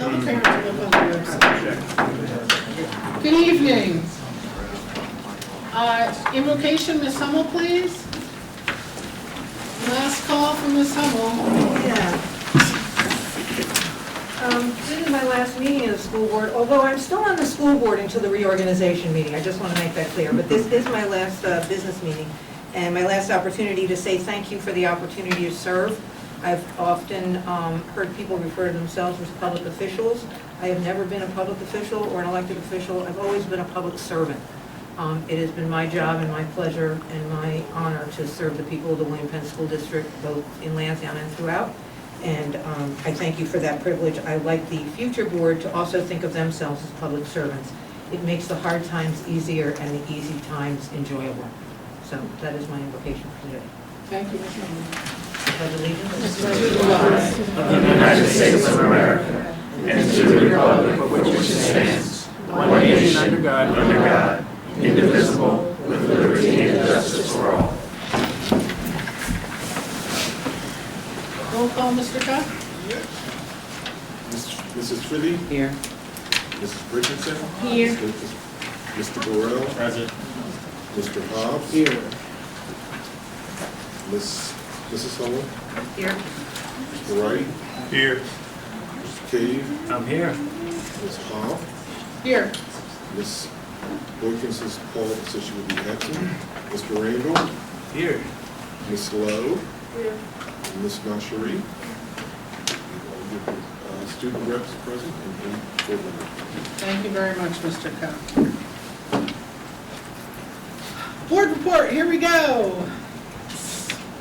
Tell the parents to look on the website. Good evening. Invocation, Ms. Hummel, please. Last call from Ms. Hummel. Yeah. This is my last meeting of the school board, although I'm still on the school board until the reorganization meeting. I just want to make that clear. But this is my last business meeting and my last opportunity to say thank you for the opportunity to serve. I've often heard people refer to themselves as public officials. I have never been a public official or an elected official. I've always been a public servant. It has been my job and my pleasure and my honor to serve the people of the William Penn School District, both in Lansdowne and throughout. And I thank you for that privilege. I'd like the future board to also think of themselves as public servants. It makes the hard times easier and the easy times enjoyable. So that is my invocation for today. Thank you, Ms. Hummel. Pledge allegiance To the flag of the United States of America and to the republic for which it stands, one nation under God, indivisible, with liberty and justice for all. Roll call, Mr. Cook. Mrs. Trivy? Here. Mrs. Richardson? Here. Mr. Burrell? Present. Mr. Hobbs? Here. Mrs. Hummel? here. Mr. Wright? Here. Mr. Cave? I'm here. Ms. Hobb? Here. Ms. Wilkins has called and said she will be absent. Mr. Randall? Here. Ms. Lowe? Here. And Ms. Mashery? Student reps present and board members. Thank you very much, Mr. Cook. Board report, here we go.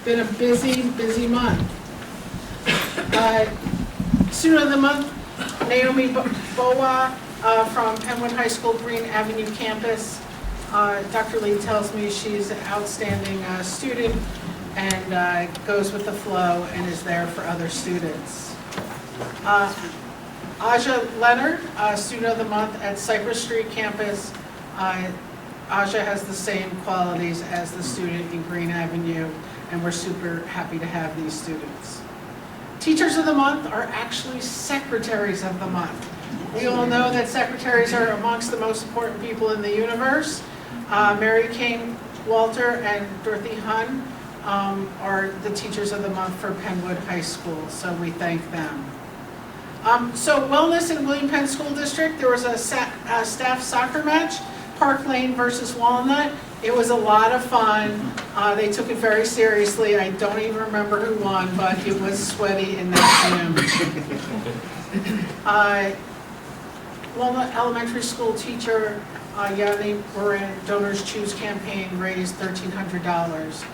Been a busy month. Student of the month, Naomi Bowa from Penwood High School, Green Avenue campus. Dr. Lee tells me she's an outstanding student and goes with the flow and is there for other students. Aja Leonard, student of the month at Cypress Street campus. Aja has the same qualities as the student in Green Avenue, and we're super happy to have these students. Teachers of the month are actually secretaries of the month. We all know that secretaries are amongst the most important people in the universe. Mary King, Walter, and Dorothy Hun are the teachers of the month for Penwood High School, so we thank them. So wellness in William Penn School District, there was a staff soccer match, Park Lane versus Walnut. It was a lot of fun. They took it very seriously. I don't even remember who won, but it was sweaty in that gym. Walnut Elementary School teacher Yanni Moran Donors Choose campaign raised $1,300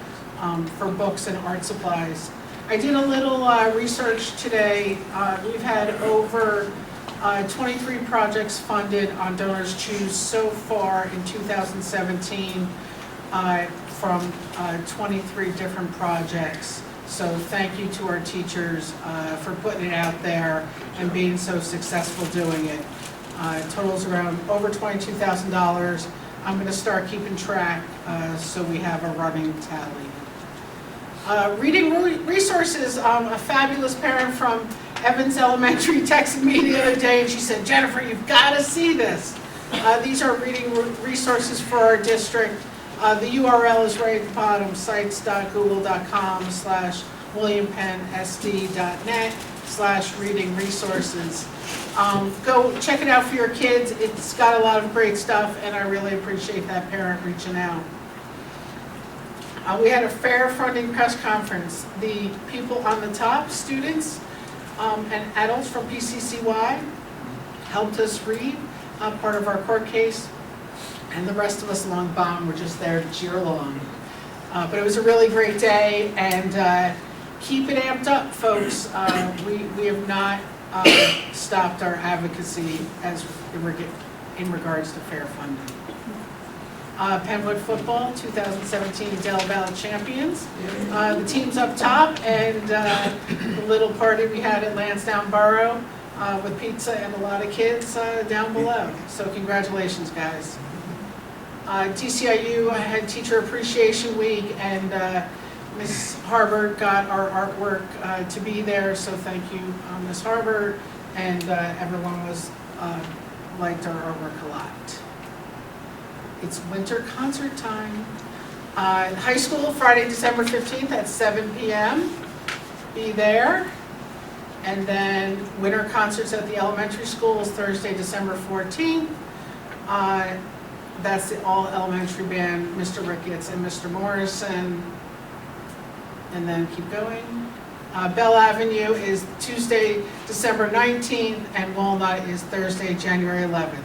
for books and art supplies. I did a little research today. We've had over 23 projects funded on Donors Choose so far in 2017 from 23 different projects. So thank you to our teachers for putting it out there and being so successful doing it. Totals around over $22,000. I'm going to start keeping track so we have a running tally. Reading resources, a fabulous parent from Evans Elementary texted me the other day and she said, Jennifer, you've got to see this. These are reading resources for our district. The URL is right at the bottom, sites.google.com/williampennsd.net/reading resources. Go check it out for your kids. It's got a lot of great stuff and I really appreciate that parent reaching out. We had a fair funding press conference. The people on the top, students and adults from PCCY, helped us read part of our court case, and the rest of us along bottom were just there to cheer along. But it was a really great day, and keep it amped up, folks. We have not stopped our advocacy as in regards to fair funding. Penwood football, 2017 Dell Valley champions. The team's up top, and the little party we had at Lansdowne Borough with pizza and a lot of kids down below. So congratulations, guys. TCIU had Teacher Appreciation Week, and Ms. Harbert got our artwork to be there, so thank you, Ms. Harbert. and everyone was liked our artwork a lot. It's winter concert time. High school, Friday, December 15th at 7 p.m. Be there. And then winter concerts at the elementary schools, Thursday, December 14th. That's the all elementary band, Mr. Ricketts and Mr. Morrison. And then keep going. Bell Avenue is Tuesday, December 19th, and Walnut is Thursday, January 11th.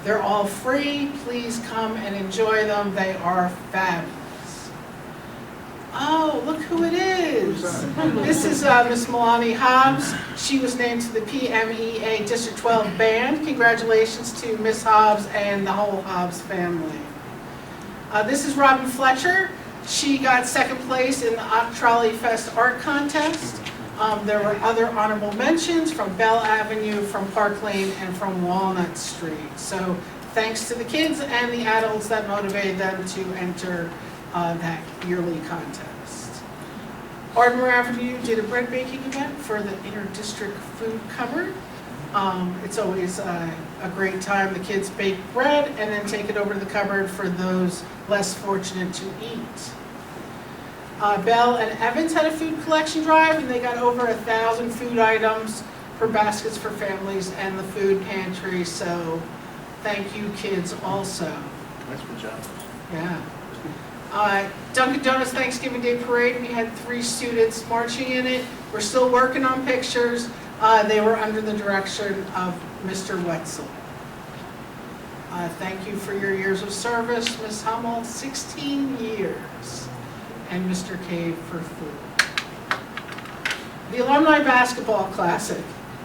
They're all free. Please come and enjoy them. They are fabulous. Oh, look who it is. This is Miss Milani Hobbs. She was named to the PMEA District 12 Band. Congratulations to Miss Hobbs and the whole Hobbs family. This is Robin Fletcher. She got second place in the Trolley Fest Art Contest. There were other honorable mentions from Bell Avenue, from Park Lane, and from Walnut Street. So thanks to the kids and the adults that motivated them to enter that yearly contest. Ardmore Avenue did a bread baking event for the inter-district food cupboard. It's always a great time. The kids bake bread and then take it over to the cupboard for those less fortunate to eat. Bell and Evans had a food collection drive, and they got over 1,000 food items for baskets for families and the food pantry. So thank you, kids, also. Nice pajamas. Yeah. Dunkin' Donuts Thanksgiving Day Parade, we had 3 students marching in it. We're still working on pictures. They were under the direction of Mr. Wetzel. Thank you for your years of service, Ms. Hummel, 16 years, and Mr. Cave for 4. The Alumni Basketball Classic.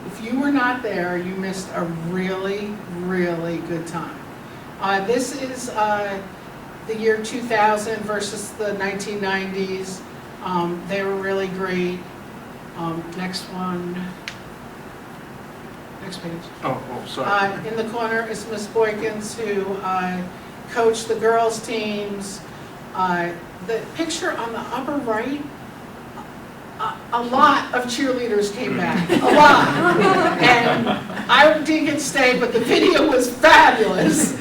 If you were not there, you missed a really, really good time. This is the year 2000 versus the 1990s. They were really great. Next one. Next page. Oh, sorry. In the corner is Miss Boykins, who coached the girls' teams. The picture on the upper right, a lot of cheerleaders came back, a lot. And I didn't get to stay, but the video was fabulous.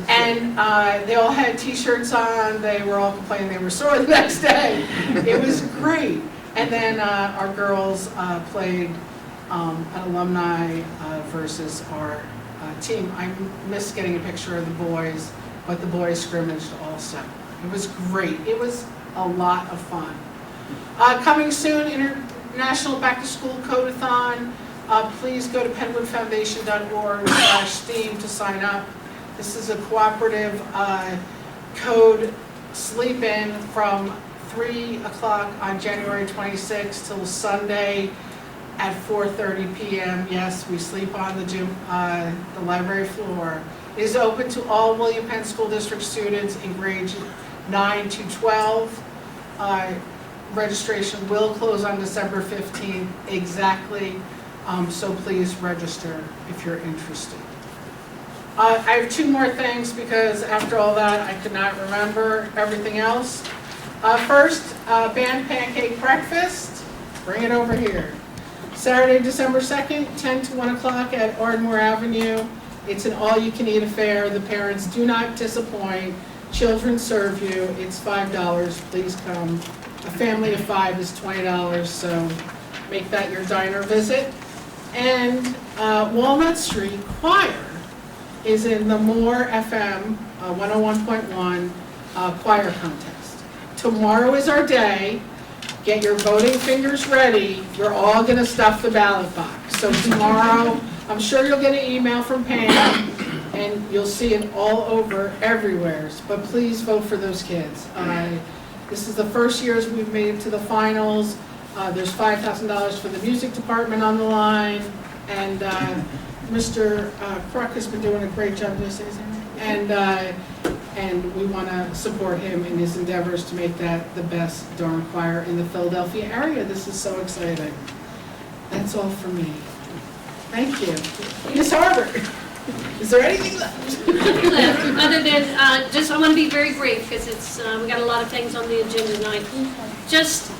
And they all had t-shirts on. They were all complaining they were sore the next day. It was great. And then our girls played an alumni versus our team. I missed getting a picture of the boys, but the boys scrimmaged also. It was great. It was a lot of fun. Coming soon, International Back to School Codeathon. Please go to penwoodfoundation.org/STEAM to sign up. This is a cooperative code sleep-in from 3 o'clock on January 26th till Sunday at 4:30 p.m. Yes, we sleep on the gym, the library floor. It is open to all William Penn School District students in grades 9 to 12. Registration will close on December 15th exactly, so please register if you're interested. I have 2 more things because after all that I could not remember everything else. First, band pancake breakfast. Bring it over here. Saturday, December 2nd, 10 to 1 o'clock at Ardmore Avenue. It's an all-you-can-eat affair. The parents do not disappoint. Children serve you. It's $5. Please come. A family of 5 is $20, so make that your diner visit. And Walnut Street Choir is in the Moore FM 101.1 choir contest. Tomorrow is our day. Get your voting fingers ready. You're all going to stuff the ballot box. So tomorrow, I'm sure you'll get an email from Penn, and you'll see it all over everywhere. But please vote for those kids. This is the first year we've made it to the finals. There's $5,000 for the music department on the line, and Mr. Kruk has been doing a great job. Did I say his name? And we want to support him in his endeavors to make that the best darn choir in the Philadelphia area. This is so exciting. That's all for me. Thank you. Ms. Harbor, is there anything left? Nothing left, other than, I want to be very brief, because it's, we got a lot of things on the agenda tonight. Just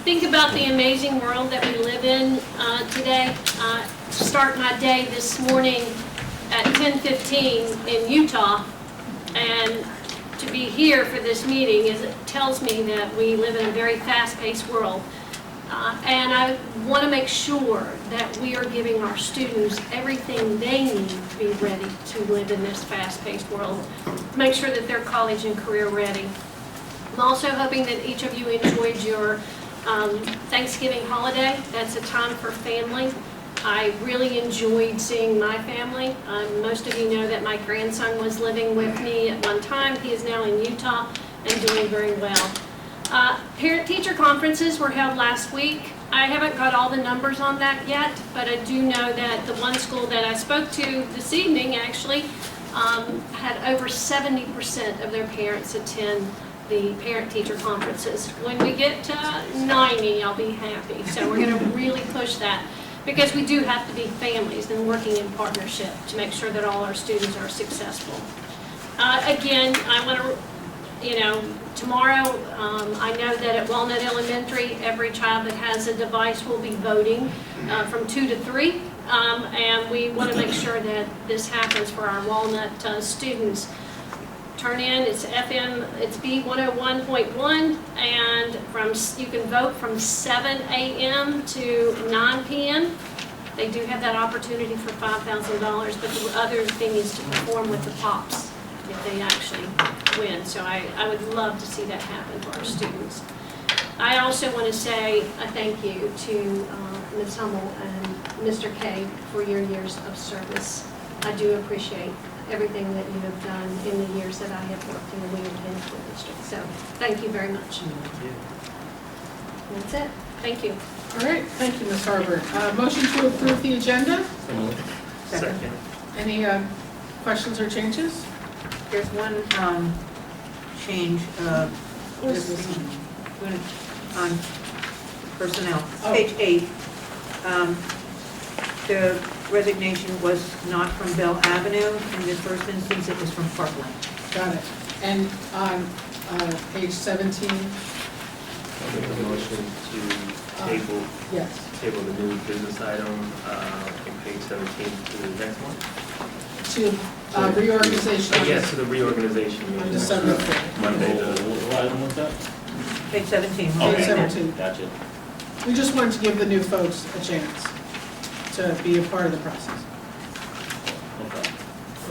think about the amazing world that we live in today. Start my day this morning at 10:15 in Utah, and to be here for this meeting tells me that we live in a very fast-paced world. And I want to make sure that we are giving our students everything they need to be ready to live in this fast-paced world. Make sure that they're college and career ready. I'm also hoping that each of you enjoyed your Thanksgiving holiday. That's a time for family. I really enjoyed seeing my family. Most of you know that my grandson was living with me at one time. He is now in Utah and doing very well. Parent-teacher conferences were held last week. I haven't got all the numbers on that yet, but I do know that the one school that I spoke to this evening actually had over 70% of their parents attend the parent-teacher conferences. When we get to 90, I'll be happy. So we're going to really push that, because we do have to be families and working in partnership to make sure that all our students are successful. Again, I want to, tomorrow, I know that at Walnut Elementary, every child that has a device will be voting from 2 to 3. And we want to make sure that this happens for our Walnut students. Turn in, it's FM, it's B101.1, and you can vote from 7 a.m. to 9 p.m. They do have that opportunity for $5,000, but the other thing is to perform with the pops if they actually win. So I would love to see that happen for our students. I also want to say a thank you to Ms. Hummel and Mr. K for your years of service. I do appreciate everything that you have done in the years that I have worked in the William Penn School District. So thank you very much. That's it. Thank you. All right, thank you, Ms. Harbert. Motion to approve the agenda? Second. Any questions or changes? There's one change on personnel. Oh. Page 8, the resignation was not from Bell Avenue. In the first instance, it was from Parkland. Got it. And on page 17? I'll make a motion to table, Yes. table the new business item on page 17 to the next one. To reorganization. Yes, to the reorganization meeting. On December 5th. Monday, the What item was that? Page 17. Page 17. Gotcha. We just wanted to give the new folks a chance to be a part of the process. Okay.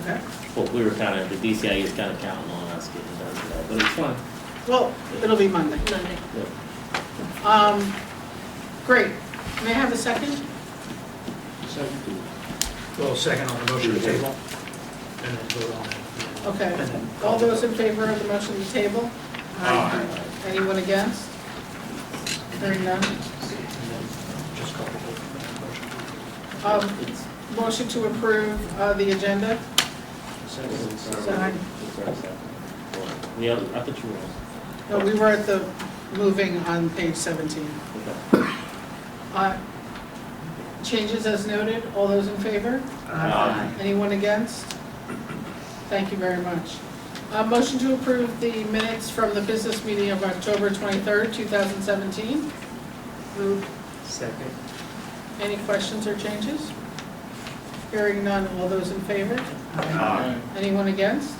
Okay? Well, we were the DCI is kind of counting on us getting done today, but it's fine. Well, it'll be Monday. Monday. Yep. Great. May I have a second? Well, second on the motion to table, and then vote on it. Okay. And then- All those in favor of the motion to table? Aye. Anyone against? Hearing none. And then just call the motion. Motion to approve the agenda? Second. Yeah, I thought you were. No, we were at the moving on page 17. Okay. Changes as noted, all those in favor? Aye. Anyone against? Thank you very much. Motion to approve the minutes from the business meeting of October 23rd, 2017. Moved. second. Any questions or changes? Hearing none, all those in favor? Aye. Anyone against?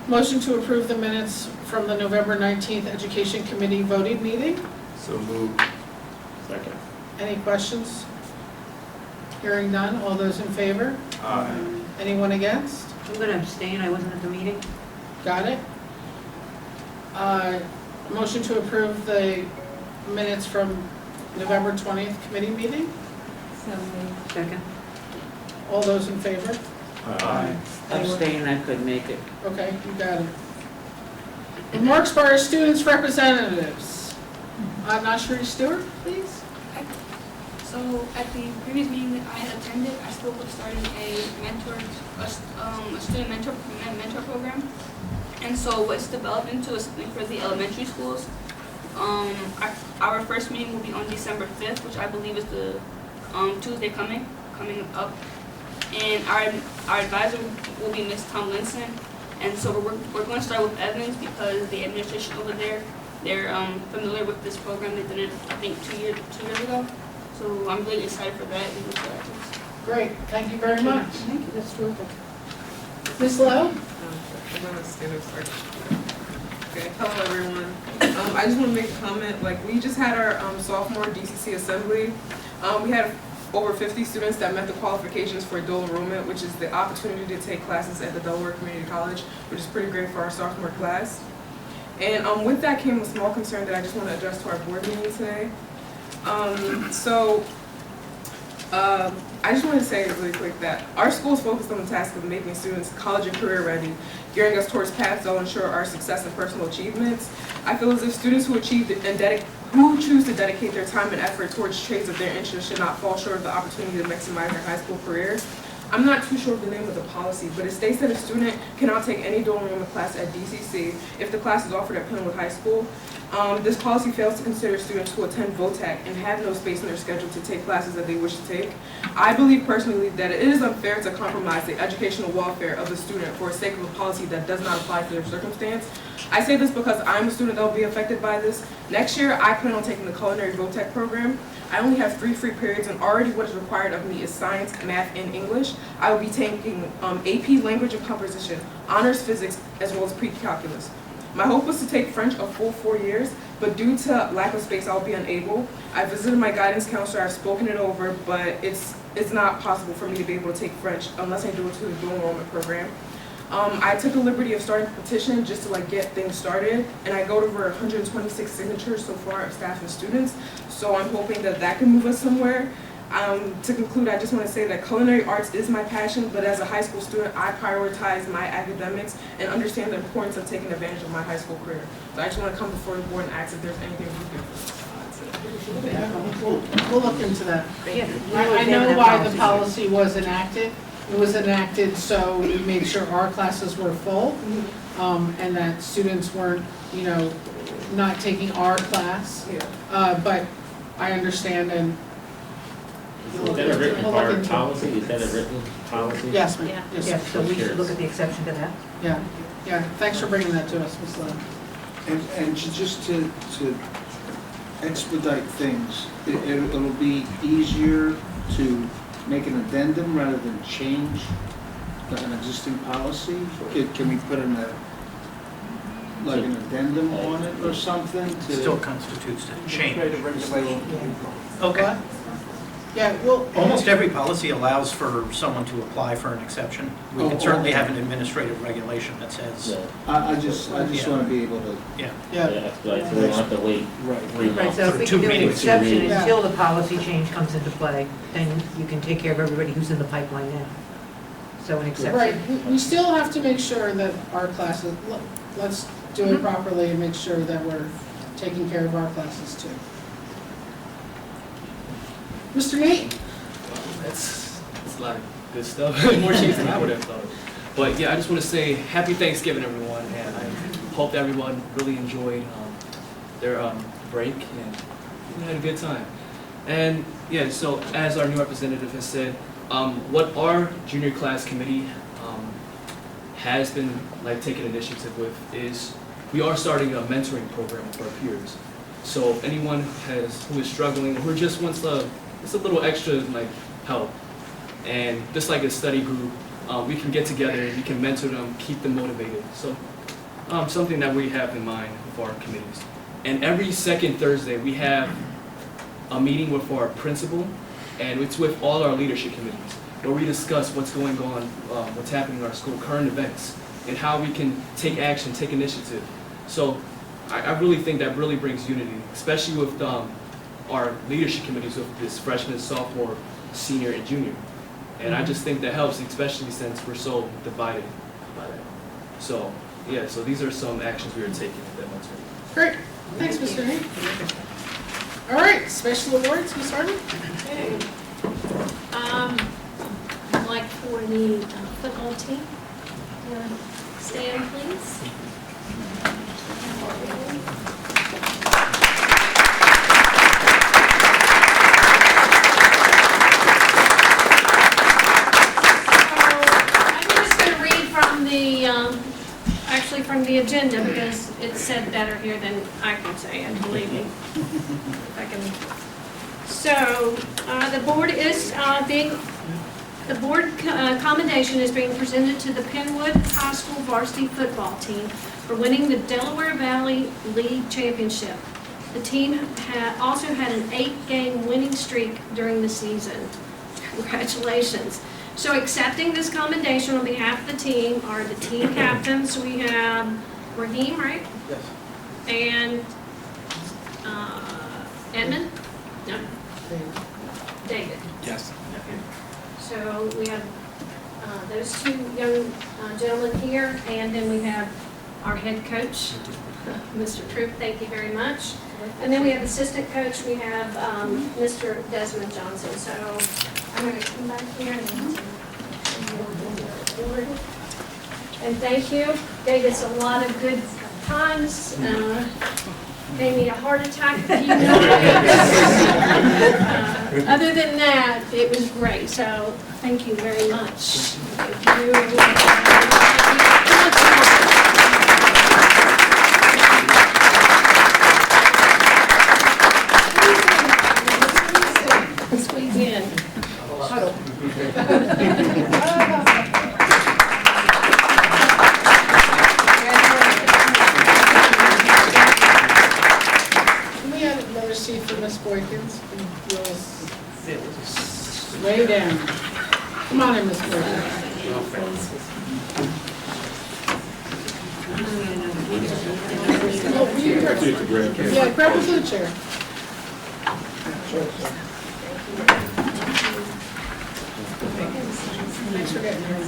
Motion to approve the minutes from the November 19th Education Committee voting meeting. So moved. Second. Any questions? Hearing none, all those in favor? Anyone against? I'm going to abstain. I wasn't at the meeting. Got it? Motion to approve the minutes from November 20th committee meeting. Second. All those in favor? Aye. Abstain, I couldn't make it. Okay, you got it. Remarks by our students' representatives. Nashri Stewart, please. So at the previous meeting that I had attended, I spoke of starting a student mentor program. And so what's developed into is something for the elementary schools. Our first meeting will be on December 5th, which I believe is the Tuesday coming up. And our advisor will be Ms. Tomlinson. And so we're going to start with Evans because the administration over there they're familiar with this program. They did it, I think, 2 years ago. So I'm really excited for that. And for that. Great, thank you very much. Thank you, that's terrific. Ms. Lowe? Okay, hello everyone. I just want to make a comment, like we just had our sophomore DCC assembly. We had over 50 students that met the qualifications for dual enrollment, which is the opportunity to take classes at the Delaware Community College, which is pretty great for our sophomore class. And with that came a small concern that I just want to address to our board meeting today. I just want to say really quick that our school is focused on the task of making students college and career ready, gearing us towards paths that will ensure our success and personal achievements. I feel as if students who who choose to dedicate their time and effort towards trades of their interest should not fall short of the opportunity to maximize their high school career. I'm not too sure of the name of the policy, but it states that a student cannot take any dual enrollment class at DCC if the class is offered at Penn High School. This policy fails to consider students who attend VOTAC and have no space in their schedule to take classes that they wish to take. I believe personally that it is unfair to compromise the educational welfare of a student for the sake of a policy that does not apply to their circumstance. I say this because I'm a student that will be affected by this. Next year, I plan on taking the culinary VOTAC program. I only have 3 free periods, and already what is required of me is science, math, and English. I will be taking AP Language and Composition, honors physics, as well as pre-calculus. My hope was to take French a full 4 years, but due to lack of space, I'll be unable. I visited my guidance counselor, I've spoken it over, but it's not possible for me to be able to take French unless I do it to the dual enrollment program. I took the liberty of starting a petition just to get things started, and I got over 126 signatures so far of staff and students, so I'm hoping that that can move us somewhere. To conclude, I just want to say that culinary arts is my passion, but as a high school student, I prioritize my academics and understand the importance of taking advantage of my high school career. So I just want to come before the board and ask if there's anything we can do. We'll look into that. Yeah. I know why the policy was enacted. It was enacted so we made sure our classes were full, and that students weren't, not taking our class. Yeah. But I understand, and Is that a written part of policy? Is that a written policy? yes, ma'am. Yeah. Yeah, so we should look at the exception to that. Yeah, thanks for bringing that to us, Ms. Lynn. And just to expedite things, it'll be easier to make an addendum rather than change an existing policy? Can we put an addendum on it or something to? Still constitutes a change. Okay. Yeah, well, Almost every policy allows for someone to apply for an exception. We can certainly have an administrative regulation that says, I just want to be able to. yeah. yeah, That's right, so we don't have to wait. Right, so if we Two can do an meetings. exception Yeah. until the policy change comes into play, then you can take care of everybody who's in the pipeline now. So an exception. right. We still have to make sure that our classes, let's do it properly and make sure that we're taking care of our classes too. Mr. Nate? That's a lot of good stuff, more changes than I would have thought. But yeah, I just want to say happy Thanksgiving, everyone, and I hope that everyone really enjoyed their break and had a good time. And yeah, so as our new representative has said, what our junior class committee has been taking initiative with is we are starting a mentoring program for our peers. So anyone who is struggling, who just wants just a little extra help, and just like a study group, we can get together, we can mentor them, keep them motivated. So something that we have in mind for our committees. And every second Thursday we have a meeting with our principal, and it's with all our leadership committees, where we discuss what's going on, what's happening in our school, current events, and how we can take action, take initiative. So I really think that really brings unity, especially with our leadership committees with this freshman, sophomore, senior, and junior. And I just think that helps, especially since we're so divided by that. So, yeah, so these are some actions we are taking at that mentor. Great. Thanks, Mr. Nate. All right, special awards, Ms. Harden? Okay. I'd like for the football team to stand, please. I'm just going to read from the, actually from the agenda, because it's said better here than I can say it, believe me. If I can. So, the board is the board commendation is being presented to the Penwood High School varsity football team for winning the Delaware Valley League Championship. The team also had an 8-game winning streak during the season. Congratulations. So accepting this commendation on behalf of the team are the team captains. We have Raheem, right? Yes. And Edmund? No. David. Yes. So we have those two young gentlemen here, and then we have our head coach, Mr. Troop, thank you very much. And then we have assistant coach, we have Mr. Desmond Johnson. So I'm going to come back here and thank you. Gave us a lot of good times. Gave me a heart attack a few nights. Other than that, it was great. So thank you very much. Thank you. Squeeze in. Huddle. Can we have another seat for Miss Boykins? Way down. Come on in, Miss Boykins. Yeah, grab a blue chair. Thanks for getting here.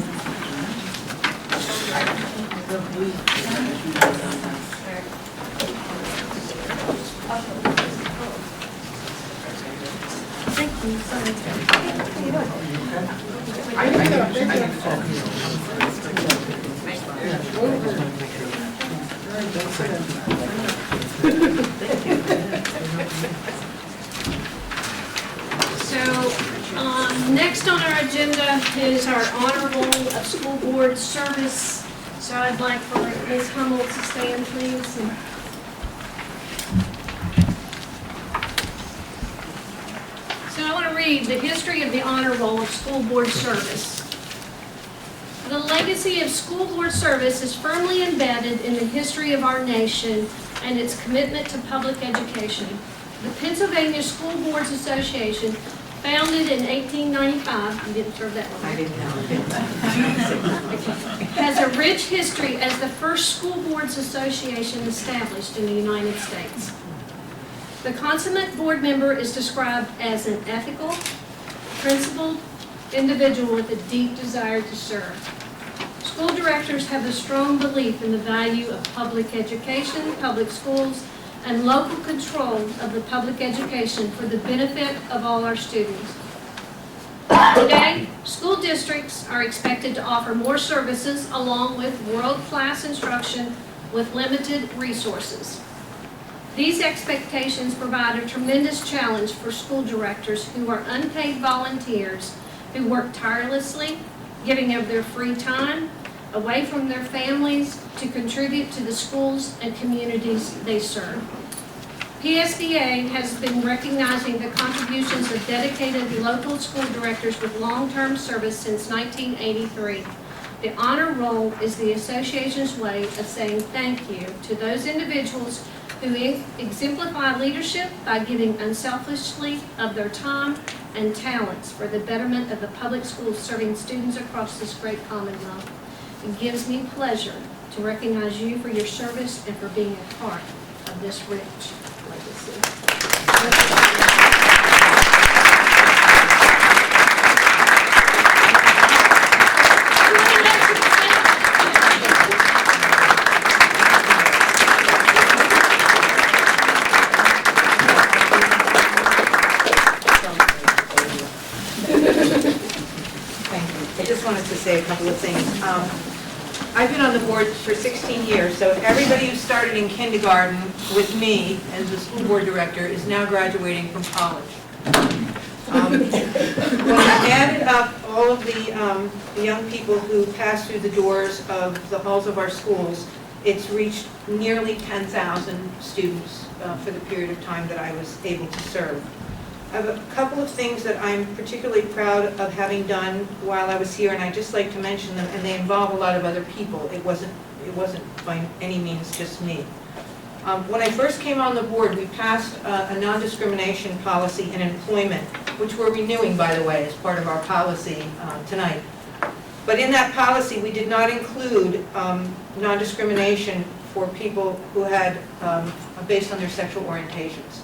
Next on our agenda is our honor roll of school board service. So I'd like for Ms. Hummel to stand, please. So I want to read the history of the honor roll of school board service. The legacy of school board service is firmly embedded in the history of our nation and its commitment to public education. The Pennsylvania School Boards Association, founded in 1895, you didn't serve that one. I didn't know. Has a rich history as the first school boards association established in the United States. The consummate board member is described as an ethical, principled individual with a deep desire to serve. School directors have a strong belief in the value of public education, public schools, and local control of the public education for the benefit of all our students. Today, school districts are expected to offer more services along with world-class instruction with limited resources. These expectations provide a tremendous challenge for school directors who are unpaid volunteers who work tirelessly, giving of their free time away from their families to contribute to the schools and communities they serve. PSBA has been recognizing the contributions of dedicated local school directors with long-term service since 1983. The honor roll is the association's way of saying thank you to those individuals who exemplify leadership by giving unselfishly of their time and talents for the betterment of the public schools serving students across this great Commonwealth. It gives me pleasure to recognize you for your service and for being a part of this rich legacy. I just wanted to say a couple of things. I've been on the board for 16 years, so everybody who started in kindergarten with me as the school board director is now graduating from college. When I added up all of the young people who passed through the doors of the halls of our schools, It's reached nearly 10,000 students for the period of time that I was able to serve. I have a couple of things that I'm particularly proud of having done while I was here, and I'd just like to mention them, and they involve a lot of other people. It wasn't by any means just me. When I first came on the board, we passed a non-discrimination policy in employment, which we're renewing, by the way, as part of our policy tonight. But in that policy, we did not include non-discrimination for people who had, based on their sexual orientations.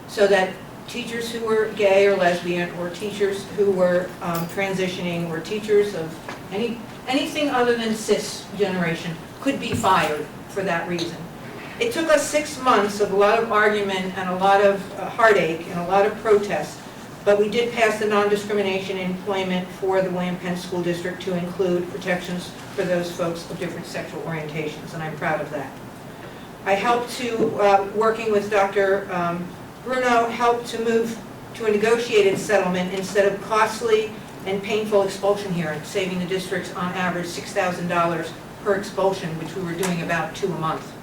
So that teachers who were gay or lesbian, or teachers who were transitioning, or teachers of anything other than cis generation could be fired for that reason. It took us 6 months of a lot of argument and a lot of heartache and a lot of protests, but we did pass the non-discrimination in employment for the William Penn School District to include protections for those folks of different sexual orientations, and I'm proud of that. I helped to, working with Dr. Bruno, helped to move to a negotiated settlement instead of costly and painful expulsion hearings, saving the districts on average $6,000 per expulsion, which we were doing about 2 a month.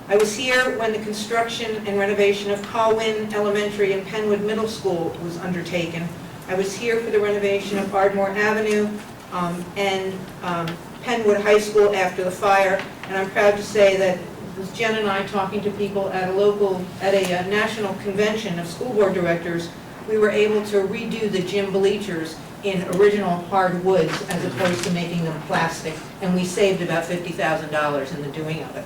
I was here when the construction and renovation of Colwyn Elementary and Penwood Middle School was undertaken. I was here for the renovation of Ardmore Avenue and Penwood High School after the fire, and I'm proud to say that it was Jen and I talking to people at a national convention of school board directors. We were able to redo the gym bleachers in original hard woods as opposed to making them plastic, and we saved about $50,000 in the doing of it,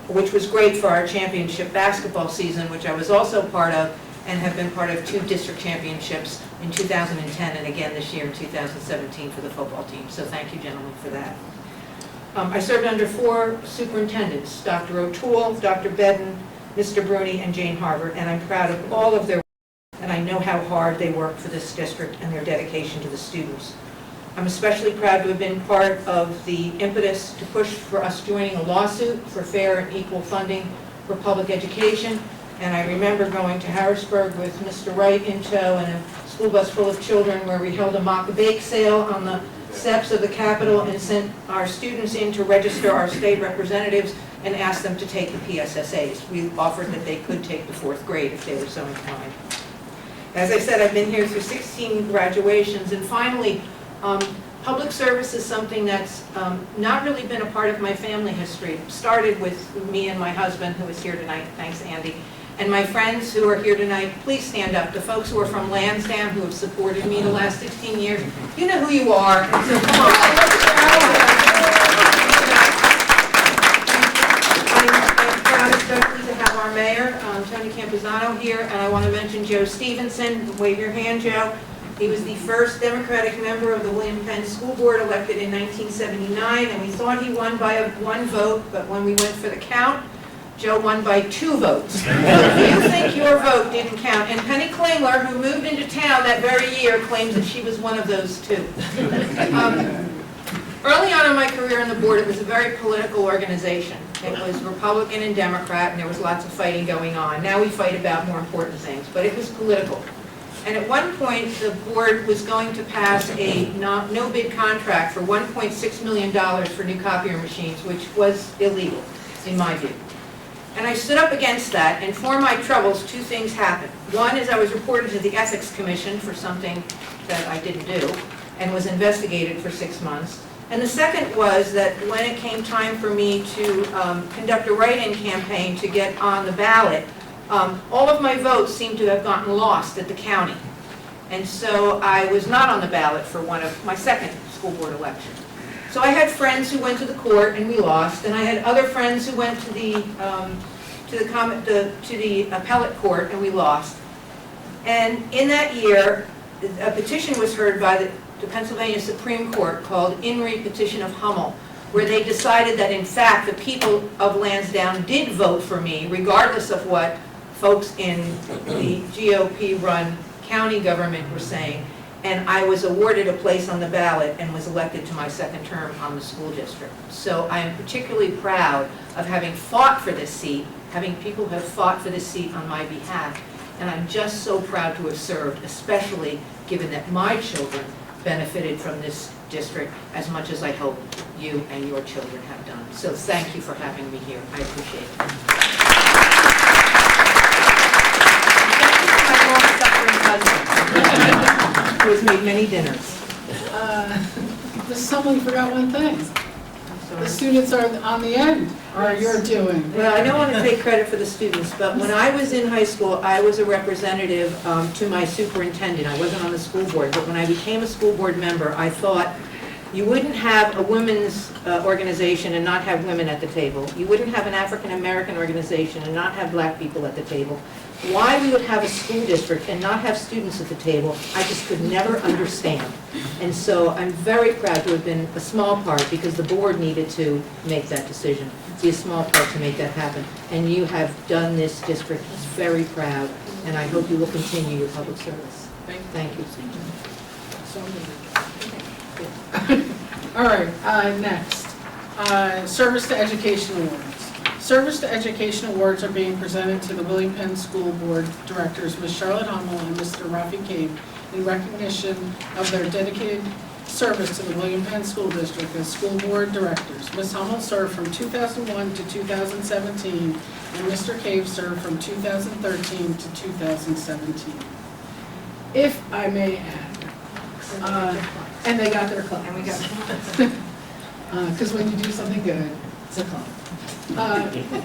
which was great for our championship basketball season, which I was also part of, and have been part of 2 district championships in 2010 and again this year in 2017 for the football team. So thank you, gentlemen, for that. I served under 4 superintendents, Dr. O'Toole, Dr. Bedden, Mr. Bruni, and Jane Harvard, and I'm proud of all of their work, and I know how hard they work for this district and their dedication to the students. I'm especially proud to have been part of the impetus to push for us joining a lawsuit for fair and equal funding for public education, and I remember going to Harrisburg with Mr. Wright in tow and a school bus full of children where we held a mock bake sale on the steps of the Capitol and sent our students in to register our state representatives and asked them to take the PSSAs. We offered that they could take the 4th grade if they were so inclined. As I said, I've been here through 16 graduations, and finally, public service is something that's not really been a part of my family history. It started with me and my husband, who is here tonight, thanks Andy, and my friends who are here tonight. Please stand up. The folks who are from Lansdowne who have supported me the last 16 years, you know who you are, and so come on. I'm proud especially to have our mayor, Tony Campuzano, here, and I want to mention Joe Stevenson. Wave your hand, Joe. He was the first Democratic member of the William Penn School Board, elected in 1979, and we thought he won by 1 vote, but when we went for the count, Joe won by 2 votes. So if you think your vote didn't count, and Penny Klingler, who moved into town that very year, claims that she was one of those 2. Early on in my career on the board, it was a very political organization. It was Republican and Democrat, and there was lots of fighting going on. Now we fight about more important things, but it was political. And at one point, the board was going to pass a no-bid contract for $1.6 million for new copier machines, which was illegal, in my view. And I stood up against that, and for my troubles, 2 things happened. One is I was reported to the Ethics Commission for something that I didn't do, and was investigated for 6 months. And the second was that when it came time for me to conduct a write-in campaign to get on the ballot, all of my votes seemed to have gotten lost at the county. And so I was not on the ballot for my second school board election. So I had friends who went to the court and we lost, and I had other friends who went to the appellate court and we lost. And in that year, a petition was heard by the Pennsylvania Supreme Court called In Re Petition of Hummel, where they decided that in fact the people of Lansdowne did vote for me, regardless of what folks in the GOP-run county government were saying, and I was awarded a place on the ballot and was elected to my 2nd term on the school district. So I am particularly proud of having fought for this seat, having people who have fought for this seat on my behalf, and I'm just so proud to have served, especially given that my children benefited from this district as much as I hope you and your children have done. So thank you for having me here. I appreciate it. Thank you to my long-suffering cousin, who has made many dinners. Just someone forgot one thing. The students are on the end, or you're doing. Well, I don't want to take credit for the students, but when I was in high school, I was a representative to my superintendent. I wasn't on the school board, but when I became a school board member, I thought you wouldn't have a women's organization and not have women at the table. You wouldn't have an African-American organization and not have black people at the table. Why we would have a school district and not have students at the table, I just could never understand. And so I'm very proud to have been a small part, because the board needed to make that decision, be a small part to make that happen. And you have done this district very proud, and I hope you will continue your public service. Thank you. All right, next. Service to Education Awards. Service to Education Awards are being presented to the William Penn School Board Directors, Ms. Charlotte Hummel and Mr. Rafi Cave, in recognition of their dedicated service to the William Penn School District as School Board Directors. Ms. Hummel served from 2001 to 2017, and Mr. Cave served from 2013 to 2017. If I may add, and they got their club. And we got because when you do something good, it's a club.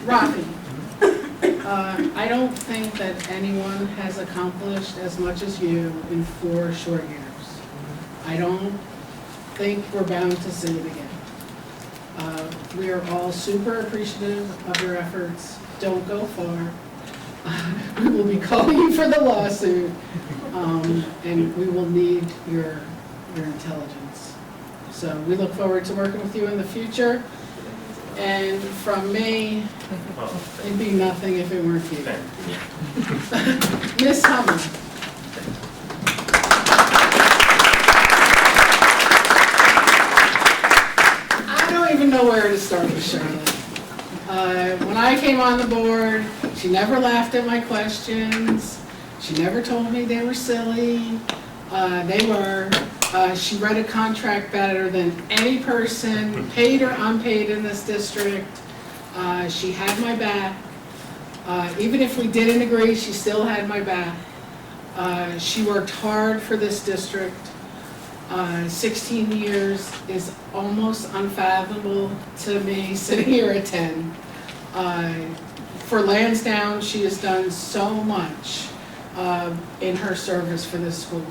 Rafi, I don't think that anyone has accomplished as much as you in 4 short years. I don't think we're bound to see it again. We are all super appreciative of your efforts. Don't go far. We will be calling you for the lawsuit, and we will need your intelligence. So we look forward to working with you in the future. And from me, it'd be nothing if it weren't for you. Miss Hummel. I don't even know where to start with Charlotte. When I came on the board, she never laughed at my questions. She never told me they were silly. They were. She read a contract better than any person, paid or unpaid, in this district. She had my back. Even if we didn't agree, she still had my back. She worked hard for this district. 16 years is almost unfathomable to me, sitting here at 10. For Lansdowne, she has done so much in her service for this school.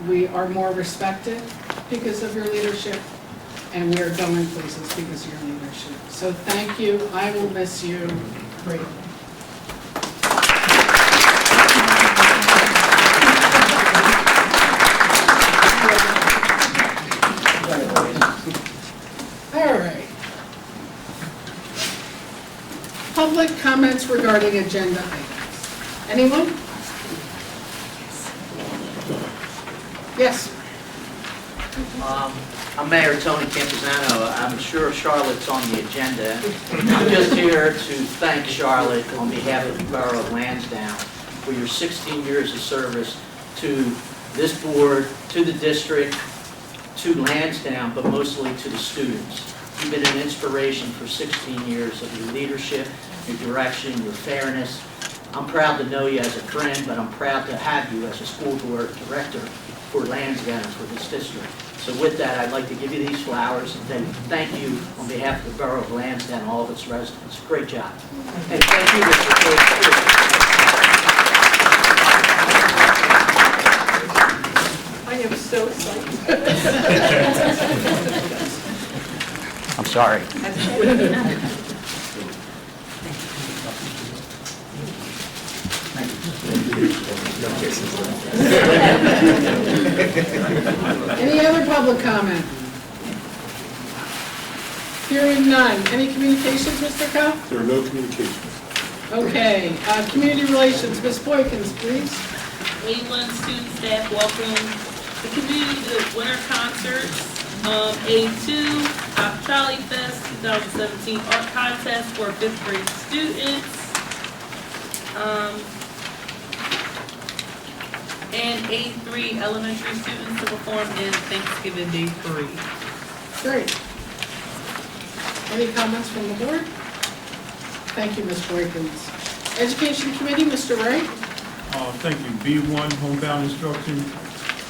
We are more respected because of your leadership, and we are going places because of your leadership. So thank you. I will miss you greatly. All right. Public comments regarding agenda items. Anyone? Yes. I'm Mayor Tony Campuzano. I'm sure Charlotte's on the agenda. I'm just here to thank Charlotte on behalf of the Borough of Lansdowne for your 16 years of service to this board, to the district, to Lansdowne, but mostly to the students. You've been an inspiration for 16 years of your leadership, your direction, your fairness. I'm proud to know you as a friend, but I'm proud to have you as a school board director for Lansdowne and for this district. So with that, I'd like to give you these flowers and then thank you on behalf of the Borough of Lansdowne and all of its residents. Great job. And thank you, Mr. Cave. I am so excited. I'm sorry. Any other public comment? Hearing none. Any communications, Mr. Coe? There are no communications. Okay, community relations, Ms. Boykins, please. England student staff welcome the community to the winter concerts, A2, Top Charlie Fest 2017 art contest for 5th grade students, and A3 elementary students to perform in Thanksgiving Day Parade. Great. Any comments from the board? Thank you, Ms. Boykins. Education Committee, Mr. Wright? Thank you. B1, homebound instruction.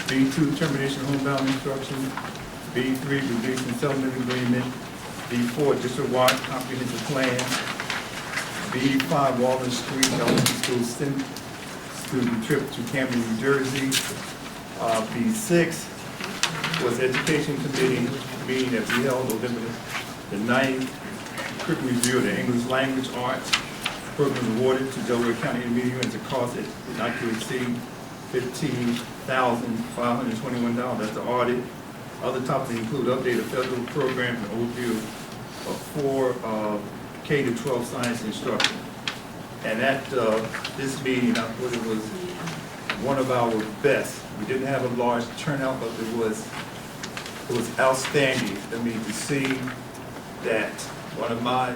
B2, termination of homebound instruction. B3, revision settlement agreement. B4, district-wide comprehensive plan. B5, Walden Street Elementary School student trip to Camden, New Jersey. B6 was Education Committee meeting that we held November the 9th. Quick review of the English language arts program awarded to Delaware County Intermediate at a cost that not to exceed $15,521. That's the audit. Other topics include update of federal program and overview of 4 K-12 science instruction. And at this meeting, I thought it was one of our best. We didn't have a large turnout, but it was outstanding for me to see that one of my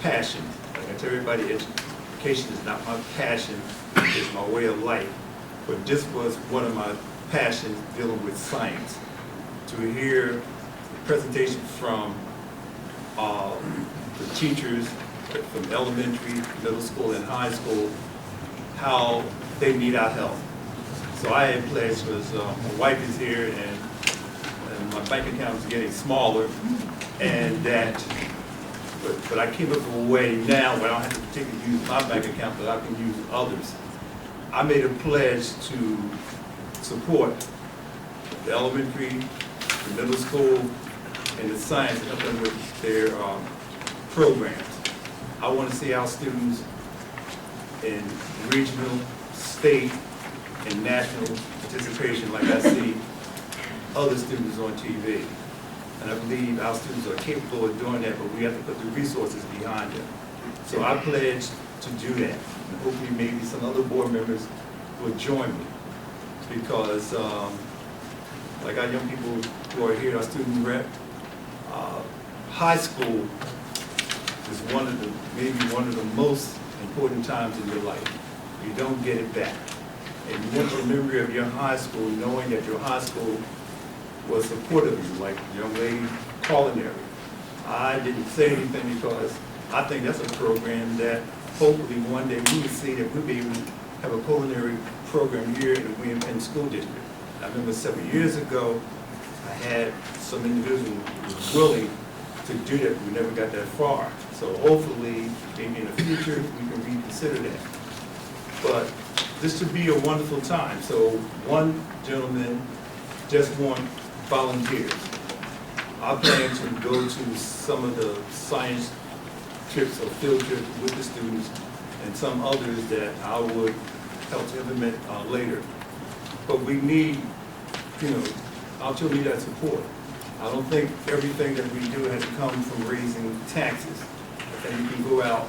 passions, like I tell everybody, education is not my passion, it's my way of life. But this was one of my passions, dealing with science. To hear the presentation from the teachers from elementary, middle school, and high school, how they need our help. So I had pledged, because my wife is here and my bank account is getting smaller, and that, but I came up with a way now where I don't have to particularly use my bank account, but I can use others. I made a pledge to support the elementary, the middle school, and the science, help them with their programs. I want to see our students in regional, state, and national participation like I see other students on TV. And I believe our students are capable of doing that, but we have to put the resources behind them. So I pledge to do that. And hopefully maybe some other board members will join me. Because like our young people who are here, our student rep, high school is maybe one of the most important times in your life. You don't get it back. And you want the memory of your high school, knowing that your high school was supportive of you, like young lady culinary. I didn't say anything because I think that's a program that hopefully one day we will see that we'll be able to have a culinary program here in the William Penn School District. I remember several years ago, I had some individual who was willing to do that, but we never got that far. So hopefully, maybe in the future, we can reconsider that. But this should be a wonderful time. So one gentleman just want volunteers. I plan to go to some of the science trips or field trips with the students and some others that I would help to implement later. But we need, our children need that support. I don't think everything that we do has to come from raising taxes. And you can go out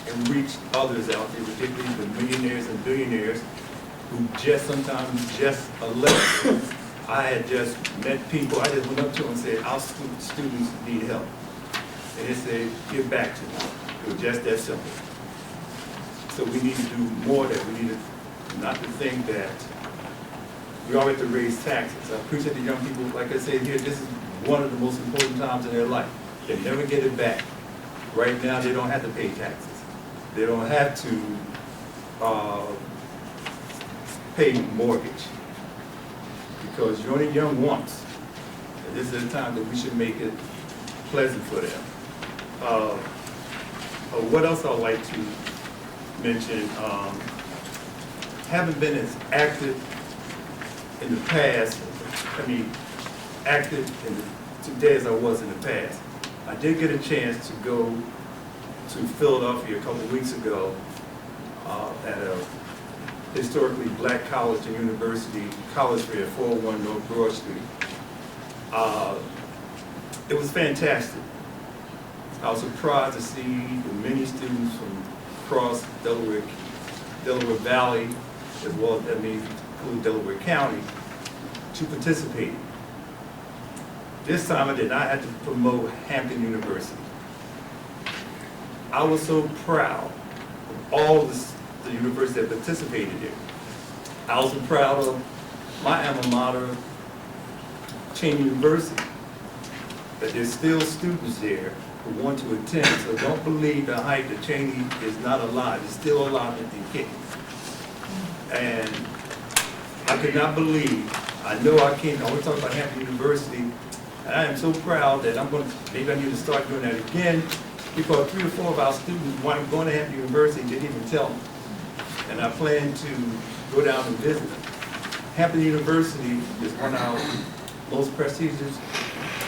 and reach others out there, particularly the millionaires and billionaires who sometimes just elect. I had just met people, I just went up to them and said, our students need help. And they said, give back to them. It was just that simple. So we need to do more of that. We need to not to think that we always have to raise taxes. I appreciate the young people, like I said here, this is one of the most important times in their life. They never get it back. Right now, they don't have to pay taxes. They don't have to pay mortgage because you're only young once. And this is a time that we should make it pleasant for them. What else I'd like to mention, haven't been as active in the past, active today as I was in the past. I did get a chance to go to Philadelphia a couple of weeks ago at a historically black college and university, college fair, 401 North Broad Street. It was fantastic. I was surprised to see the many students from across Delaware Valley, as well as include Delaware County, to participate. This time I did not have to promote Hampton University. I was so proud of all the universities that participated in. I was so proud of my alma mater, Penn University. that there's still students there who want to attend. So don't believe the hype that Cheney is not alive. It's still alive and kicking. And I could not believe, I know I can't, I want to talk about Hampton University, and I am so proud that maybe I need to start doing that again, because 3 or 4 of our students wanted going to Hampton University, didn't even tell them. And I plan to go down and visit them. Hampton University is one of our most prestigious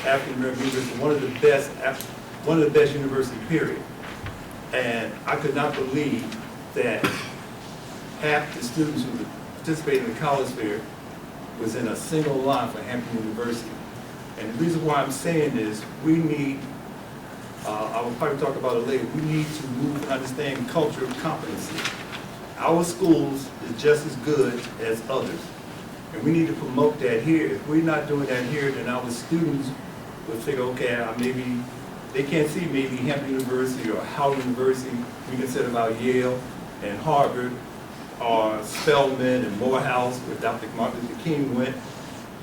African-American universities, one of the best universities, period. And I could not believe that half the students who participated in the college fair was in a single line for Hampton University. And the reason why I'm saying this, we need, I will probably talk about it later, we need to move and understand culture of competency. Our schools is just as good as others. And we need to promote that here. If we're not doing that here, then our students will figure, okay, maybe, they can't see maybe Hampton University or Howard University. We can say about Yale and Harvard, or Spelman and Morehouse, where Dr. Martin Luther King went.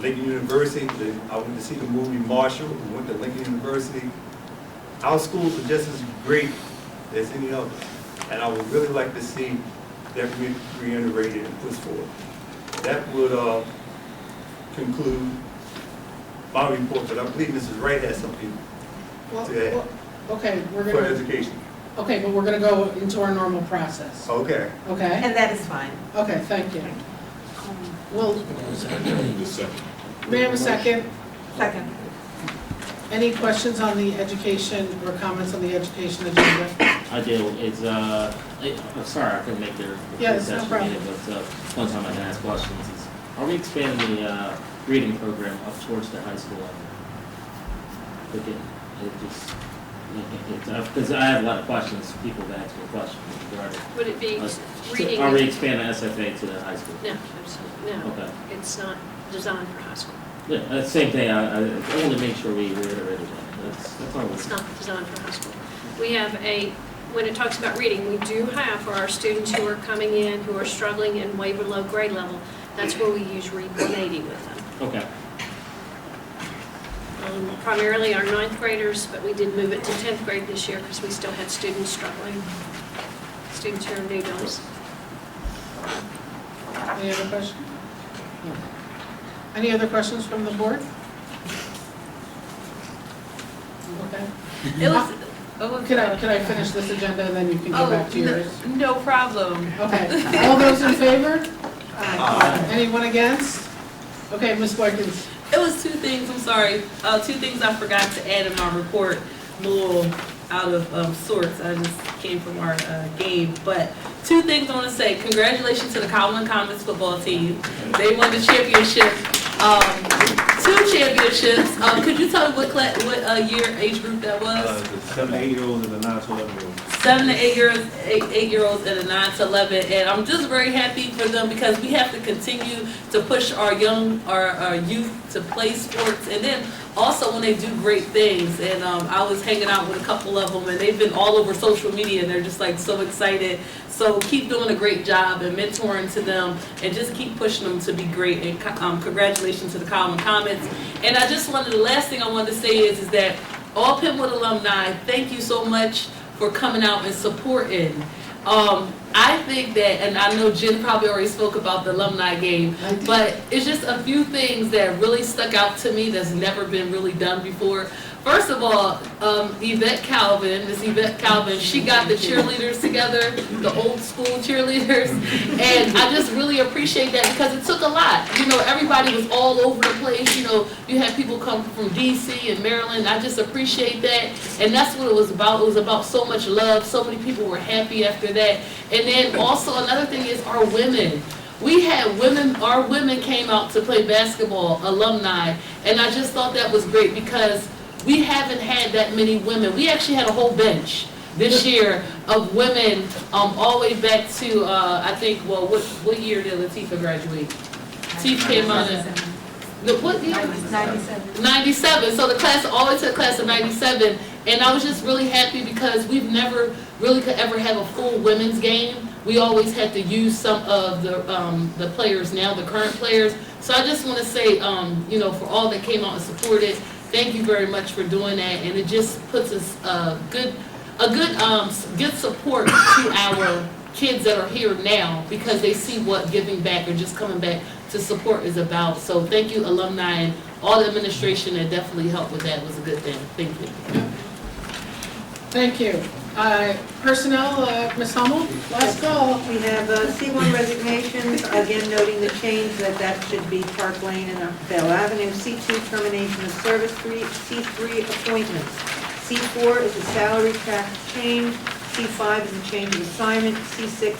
Lincoln University, I went to see the movie Marshall, we went to Lincoln University. Our schools are just as great as any other. And I would really like to see that reiterated and pushed forward. That would conclude my report, but I believe Mrs. Wright has something to add Okay, we're for gonna, education. okay, but we're gonna go into our normal process. Okay. Okay? And that is fine. Okay, thank you. Well, may I have a second? Second. Any questions on the education or comments on the education agenda? I do. I'm sorry I couldn't make their Yeah, it's no session problem. meeting, but one time I can ask questions. Are we expanding the reading program up towards the high school level? Because I have a lot of questions. People have asked me questions regarding. Would it be reading? Are we expanding SFA to the high school? No, absolutely, no. Okay. It's not designed for high school. Yeah, that's the same thing. I want to make sure we reiterated that. That's all. It's not designed for high school. We have when it talks about reading, we do have for our students who are coming in, who are struggling in way below grade level, that's where we use Read 180 with them. Okay. Primarily our 9th graders, but we did move it to 10th grade this year because we still had students struggling, students who are new to us. Any other questions? No. Any other questions from the board? Okay. It was, Could I finish this agenda and then you can go back to yours? no problem. Okay. All those in favor? Anyone against? Okay, Ms. Boykins. It was 2 things, I'm sorry, 2 things I forgot to add in my report, a little out of sorts, I just came from our game, but 2 things I want to say. Congratulations to the Cowman Comets football team. They won the championship, 2 championships. Could you tell me what year, age group that was? The 7 to 8-year-olds and the 9 to 11-year-olds. 7 to 8-year-olds and a 9 to 11, and I'm just very happy for them because we have to continue to push our youth to play sports, and then also when they do great things. And I was hanging out with a couple of them, and they've been all over social media, and they're just like so excited. So keep doing a great job and mentoring to them, and just keep pushing them to be great. And congratulations to the Common Comets. And I just wanted, the last thing I wanted to say is that all Penwood alumni, thank you so much for coming out and supporting. I think that, and I know Jen probably already spoke about the alumni game, but it's just a few things that really stuck out to me that's never been really done before. First of all, Miss Yvette Calvin, she got the cheerleaders together, the old school cheerleaders, and I just really appreciate that because it took a lot. You know, everybody was all over the place. You know, you had people come from DC and Maryland. I just appreciate that, and that's what it was about. It was about so much love. So many people were happy after that. And then also another thing is our women. We had women, our women came out to play basketball, alumni, and I just thought that was great because we haven't had that many women. We actually had a whole bench this year of women all the way back to, I think, well, what year did Latifah graduate? Latifah came out in, what year? 97. 97, so the class, all the way to the class of 97, and I was just really happy because we've never really could ever have a full women's game. We always had to use some of the players now, the current players. So I just want to say, you know, for all that came out and supported, thank you very much for doing that, and it just puts us good support to our kids that are here now, because they see what giving back or just coming back to support is about. So thank you, alumni, and all the administration that definitely helped with that. It was a good thing. Thank you. Thank you. Personnel, Ms. Hummel, let's go. We have C1 resignations, again noting the change that should be Park Lane and Bell Avenue. C2 termination of service, C3 appointments. C4 is a salary track change. C5 is a change of assignment. C6,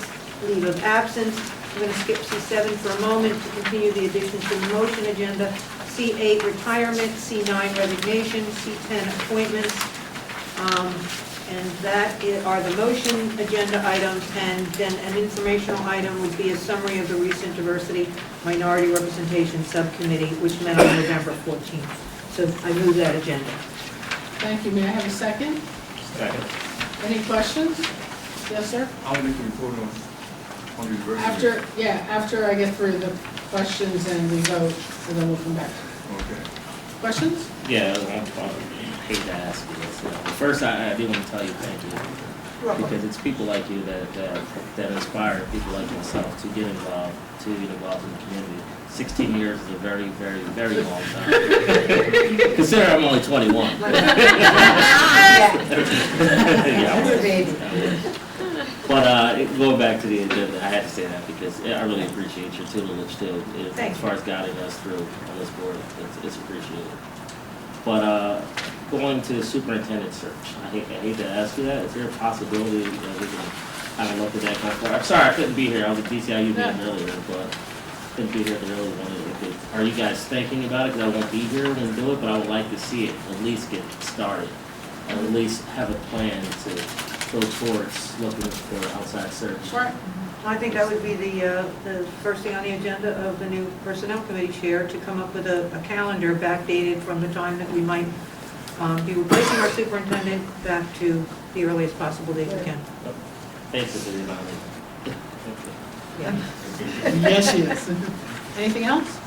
leave of absence. I'm going to skip C7 for a moment to continue the addition to the motion agenda. C8, retirement. C9, resignation. C10, appointments. And that are the motion agenda items, and then an informational item would be a summary of the recent Diversity Minority Representation Subcommittee, which met on November 14th. So I move that agenda. Thank you. May I have a second? Second. Any questions? Yes, sir? I'll make a report on the diversity. After I get through the questions and we vote, and then we'll come back. Okay. Questions? Yeah, I hate to ask you this. First, I do want to tell you thank you. Because it's people like you that inspire people like myself to get involved in the community. 16 years is a very, very, very long time. Consider I'm only 21. But going back to the agenda, I had to say that because I really appreciate your tutelage too, as far as guiding us through on this board. It's appreciated. But going to the superintendent search, I hate to ask you that. Is there a possibility that we can kind of look at that going forward? I'm sorry I couldn't be here. I was at DCIU meeting earlier, but couldn't be here at the early one. Are you guys thinking about it? Because I won't be here and do it, but I would like to see it at least get started, and at least have a plan to go towards looking for outside search. Right. I think that would be the first thing on the agenda of the new Personnel Committee chair, to come up with a calendar backdated from the time that we might be replacing our superintendent back to the earliest possible date we can. Thanks for the reminder. Yes, yes. Anything else?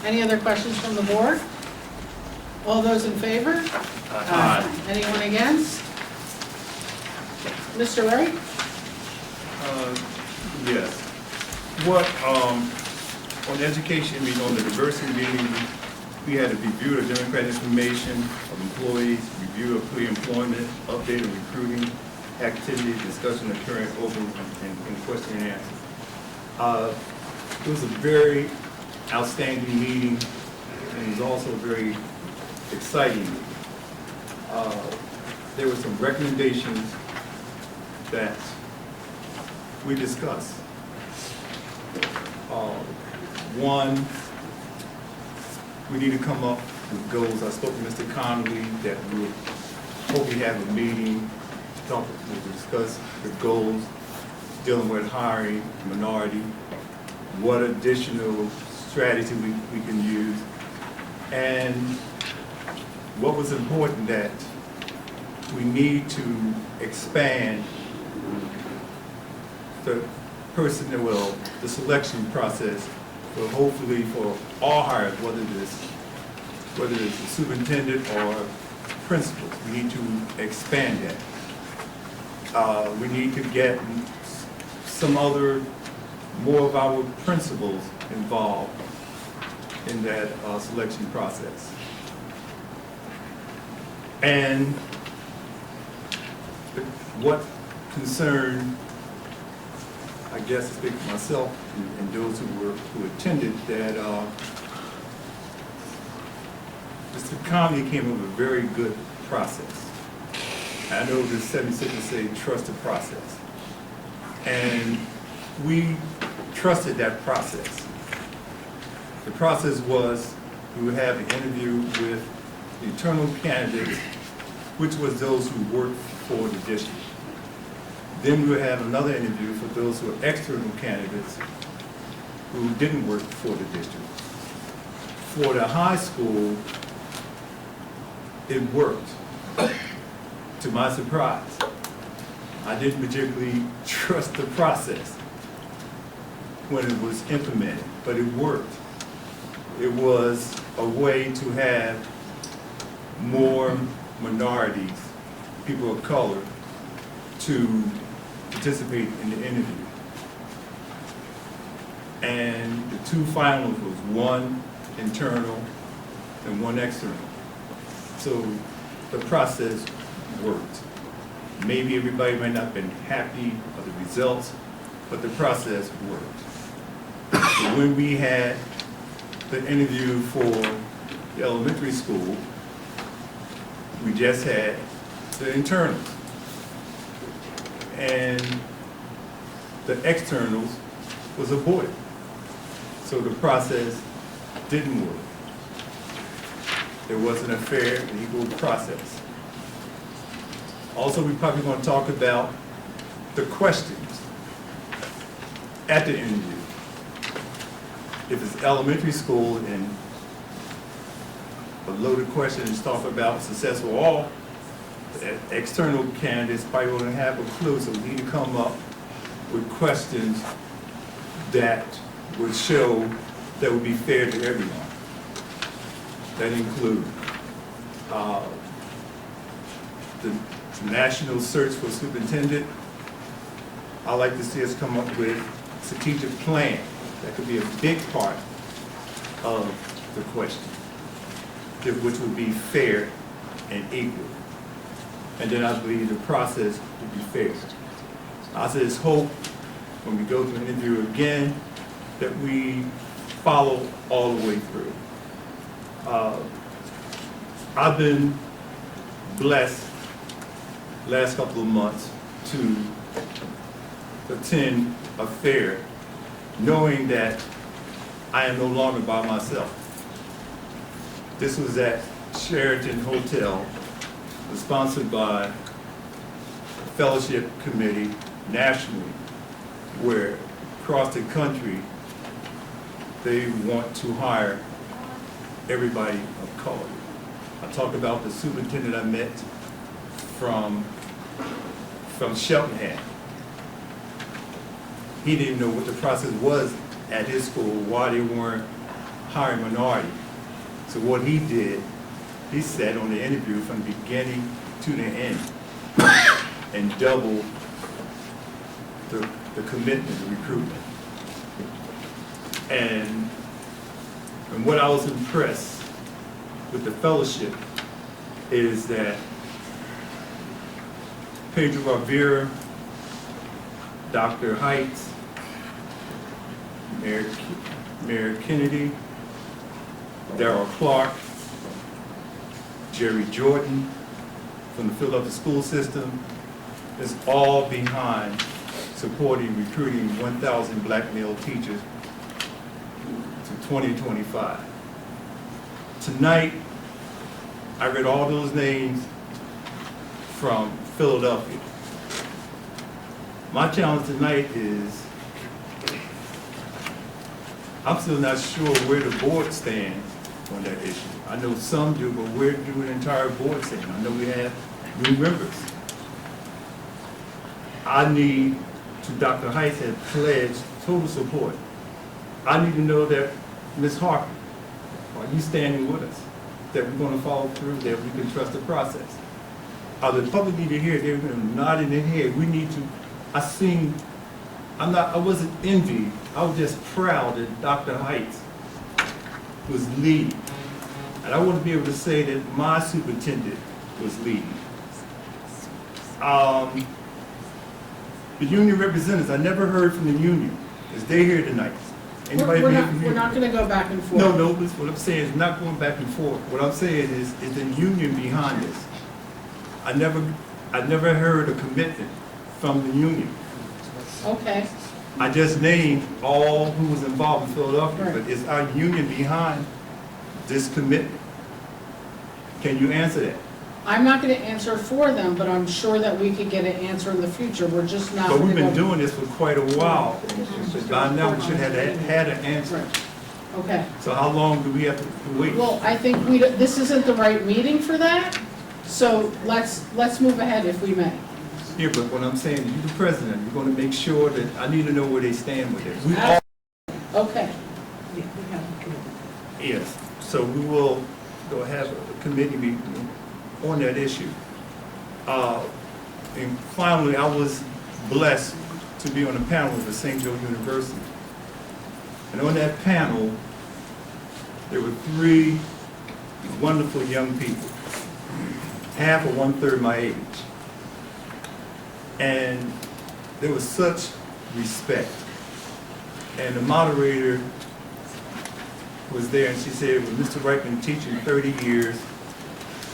Any other questions from the board? All those in favor? Aye. Anyone against? Mr. Wright? Yes. What, on education, on the diversity meeting, we had to review the Democratic information of employees, review of pre-employment, update of recruiting, activity, discussion of current open and question and answer. It was a very outstanding meeting, and it was also very exciting. There were some recommendations that we discussed. One, we need to come up with goals. I spoke to Mr. Connolly that we would hopefully have a meeting to discuss the goals dealing with hiring minority, what additional strategy we can use, and what was important that we need to expand the personnel, the selection process, for hopefully for all hires, whether it's a superintendent or principals. We need to expand that. We need to get some more of our principals involved in that selection process. And what concerned, I guess, I speak for myself and those who attended, that Mr. Conley came up with a very good process. I know the 76 say trust the process, and we trusted that process. The process was we would have an interview with the internal candidates, which was those who worked for the district. Then we would have another interview for those who were external candidates who didn't work for the district. For the high school, it worked. To my surprise, I didn't particularly trust the process when it was implemented, but it worked. It was a way to have more minorities, people of color, to participate in the interview. And the two finals was one internal and one external. So the process worked. Maybe everybody might not have been happy with the results, but the process worked. So when we had the interview for the elementary school, we just had the internals. And the externals was aborted. So the process didn't work. There wasn't a fair and equal process. Also, we're probably going to talk about the questions at the interview. If it's elementary school and a loaded question is talk about successful all, the external candidates probably won't have a clue, so we need to come up with questions that would show that would be fair to everyone. That include the national search for superintendent. I'd like to see us come up with a strategic plan. That could be a big part of the question, which would be fair and equal. And then I believe the process would be fair. I just hope when we go to an interview again that we follow all the way through. I've been blessed last couple of months to attend a fair knowing that I am no longer by myself. This was at Sheraton Hotel, was sponsored by a fellowship committee nationally, where across the country they want to hire everybody of color. I talked about the superintendent I met from Cheltenham. He didn't know what the process was at his school, why they weren't hiring minority. So what he did, he sat on the interview from the beginning to the end and doubled the commitment, the recruitment. And what I was impressed with the fellowship is that Pedro Rivera, Dr. Heights, Mayor Kennedy, Darrell Clark, Jerry Jordan from the Philadelphia school system is all behind supporting recruiting 1,000 black male teachers to 2025. Tonight, I read all those names from Philadelphia. My challenge tonight is, I'm still not sure where the board stands on that issue. I know some do, but where do the entire board stand? I know we have new members. I need to, Dr. Heights had pledged total support. I need to know that, Ms. Harper, are you standing with us? That we're going to follow through, that we can trust the process. The public need to hear it, they're nodding their head. We need to, I wasn't envied, I was just proud that Dr. Heights was leading. And I want to be able to say that my superintendent was leading. The union representatives, I never heard from the union. Is they here tonight? Anybody We're here not, from the we're union? not gonna go back and forth. No, what I'm saying is not going back and forth. What I'm saying is the union behind this. I never heard a commitment from the union. Okay, I just named all who was involved in Philadelphia, Right. but is our union behind this commitment? Can you answer that? I'm not gonna answer for them, but I'm sure that we could get an answer in the future. We're just not But gonna we've been go- doing this for quite a while. And by now, we should have had an answer. Right. Okay. So how long do we have to wait? Well, I think this isn't the right meeting for that, so let's move ahead if we may. Yeah, but what I'm saying, you're the president, you're gonna make sure that, I need to know where they stand with it. We all, Okay. yes, so we will to have a committee meeting on that issue. And finally, I was blessed to be on a panel with St. Joe University. And on that panel, there were 3 wonderful young people, half or 1/3 my age. And there was such respect. And the moderator was there, and she said, well, Mr. Wright been teaching 30 years,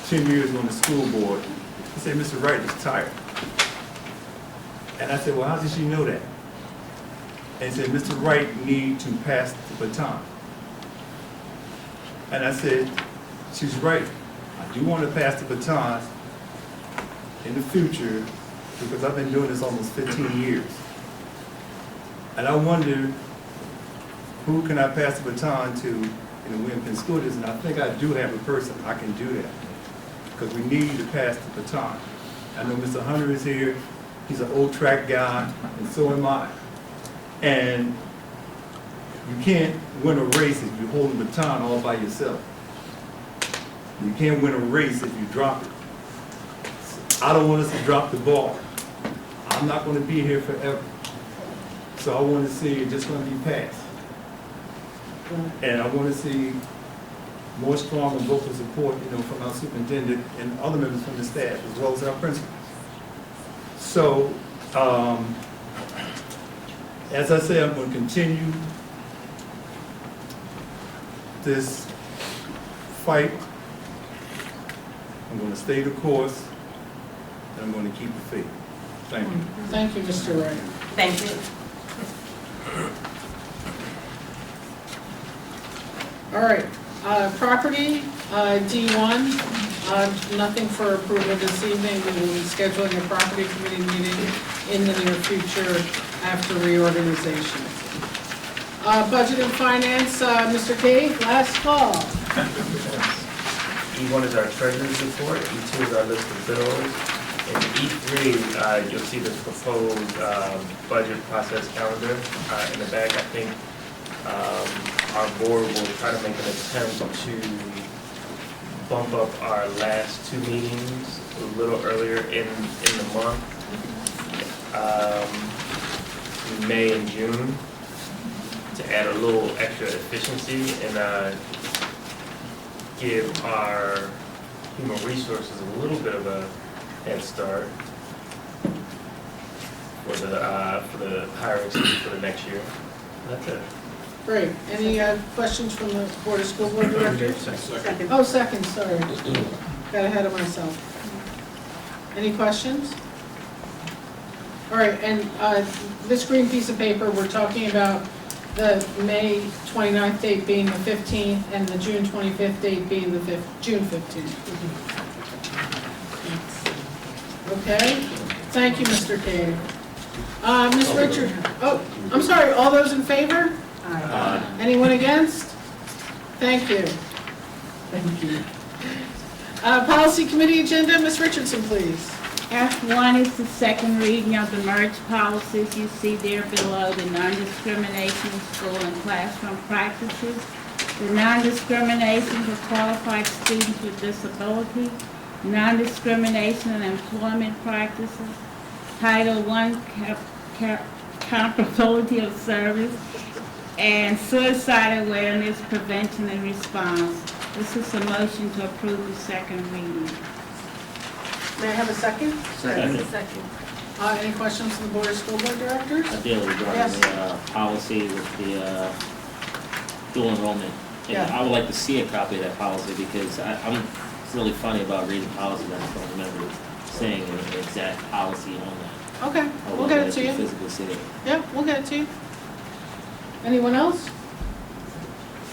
10 years on the school board. He said, Mr. Wright is tired. And I said, well, how did she know that? And he said, Mr. Wright need to pass the baton. And I said, she's right. I do want to pass the baton in the future because I've been doing this almost 15 years. And I wonder who can I pass the baton to in the William Penn School District? And I think I do have a person I can do that because we need to pass the baton. I know Mr. Hunter is here. He's an old track guy, and so am I. And you can't win a race if you hold the baton all by yourself. You can't win a race if you drop it. I don't want us to drop the ball. I'm not going to be here forever. So I want to see it just going to be passed. And I want to see more strong and vocal support, from our superintendent and other members from the staff, as well as our principals. So, as I say, I'm going to continue this fight. I'm going to stay the course, and I'm going to keep the faith. Thank you. Thank you, Mr. Wright. Thank you. All right, property, D1, nothing for approval this evening. We will be scheduling a property committee meeting in the near future after reorganization. Budget and finance, Mr. Cave, last call. E1 is our treasurer's report, E2 is our list of bills, and E3, you'll see the proposed budget process calendar in the back. I think our board will try to make an attempt to bump up our last 2 meetings a little earlier in the month, May and June, to add a little extra efficiency and give our human resources a little bit of a head start for the hiring season for the next year. That's it. Great. Any questions from the Board of School Board Directors? Second. Oh, second, sorry. Got ahead of myself. Any questions? All right, and this green piece of paper, we're talking about the May 29th date being the 15th and the June 25th date being the June 15th. Okay, thank you, Mr. Cave. Ms. Richard, oh, I'm sorry, all those in favor? Aye. Anyone against? Thank you. Thank you. Policy Committee agenda, Ms. Richardson, please. F1 is the second reading of the merged policies. You see there below the non-discrimination in school and classroom practices, the non-discrimination for qualified students with disability, non-discrimination in employment practices, Title I comparability of service, and suicide awareness, prevention, and response. This is a motion to approve the second reading. May I have a second? Second. Any questions from the Board of School Board Directors? I deal regarding Yes. the policy with the dual enrollment. And Yeah. I would like to see a copy of that policy because it's really funny about reading policy that I don't remember saying an exact policy on that. Okay, I would we'll get like it to you. physically see it. Yeah, we'll get it to you. Anyone else?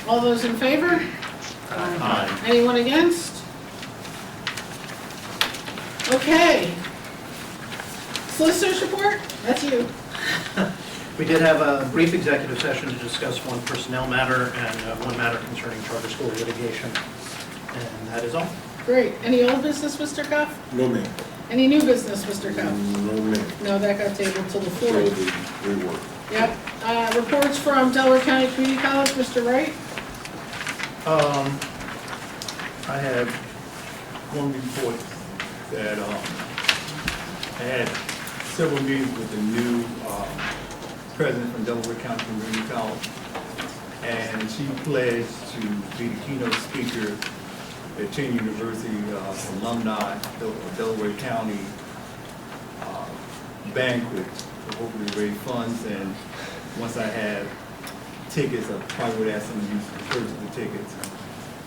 All those in favor? Aye. Anyone against? Okay. Solicitor's report? That's you. We did have a brief executive session to discuss one personnel matter and one matter concerning charter school litigation. And that is all. Great. Any old business, Mr. Cuff? No, ma'am. Any new business, Mr. Cuff? No, ma'am. No, that got tabled till the So 4th. the rework. Yep. Reports from Delaware County Community College, Mr. Wright? I have one report that I had several meetings with the new president from Delaware County Community College, and she pledged to be the keynote speaker at Penn University alumni Delaware County banquet to hopefully raise funds. And once I have tickets, I probably would ask them to purchase the tickets.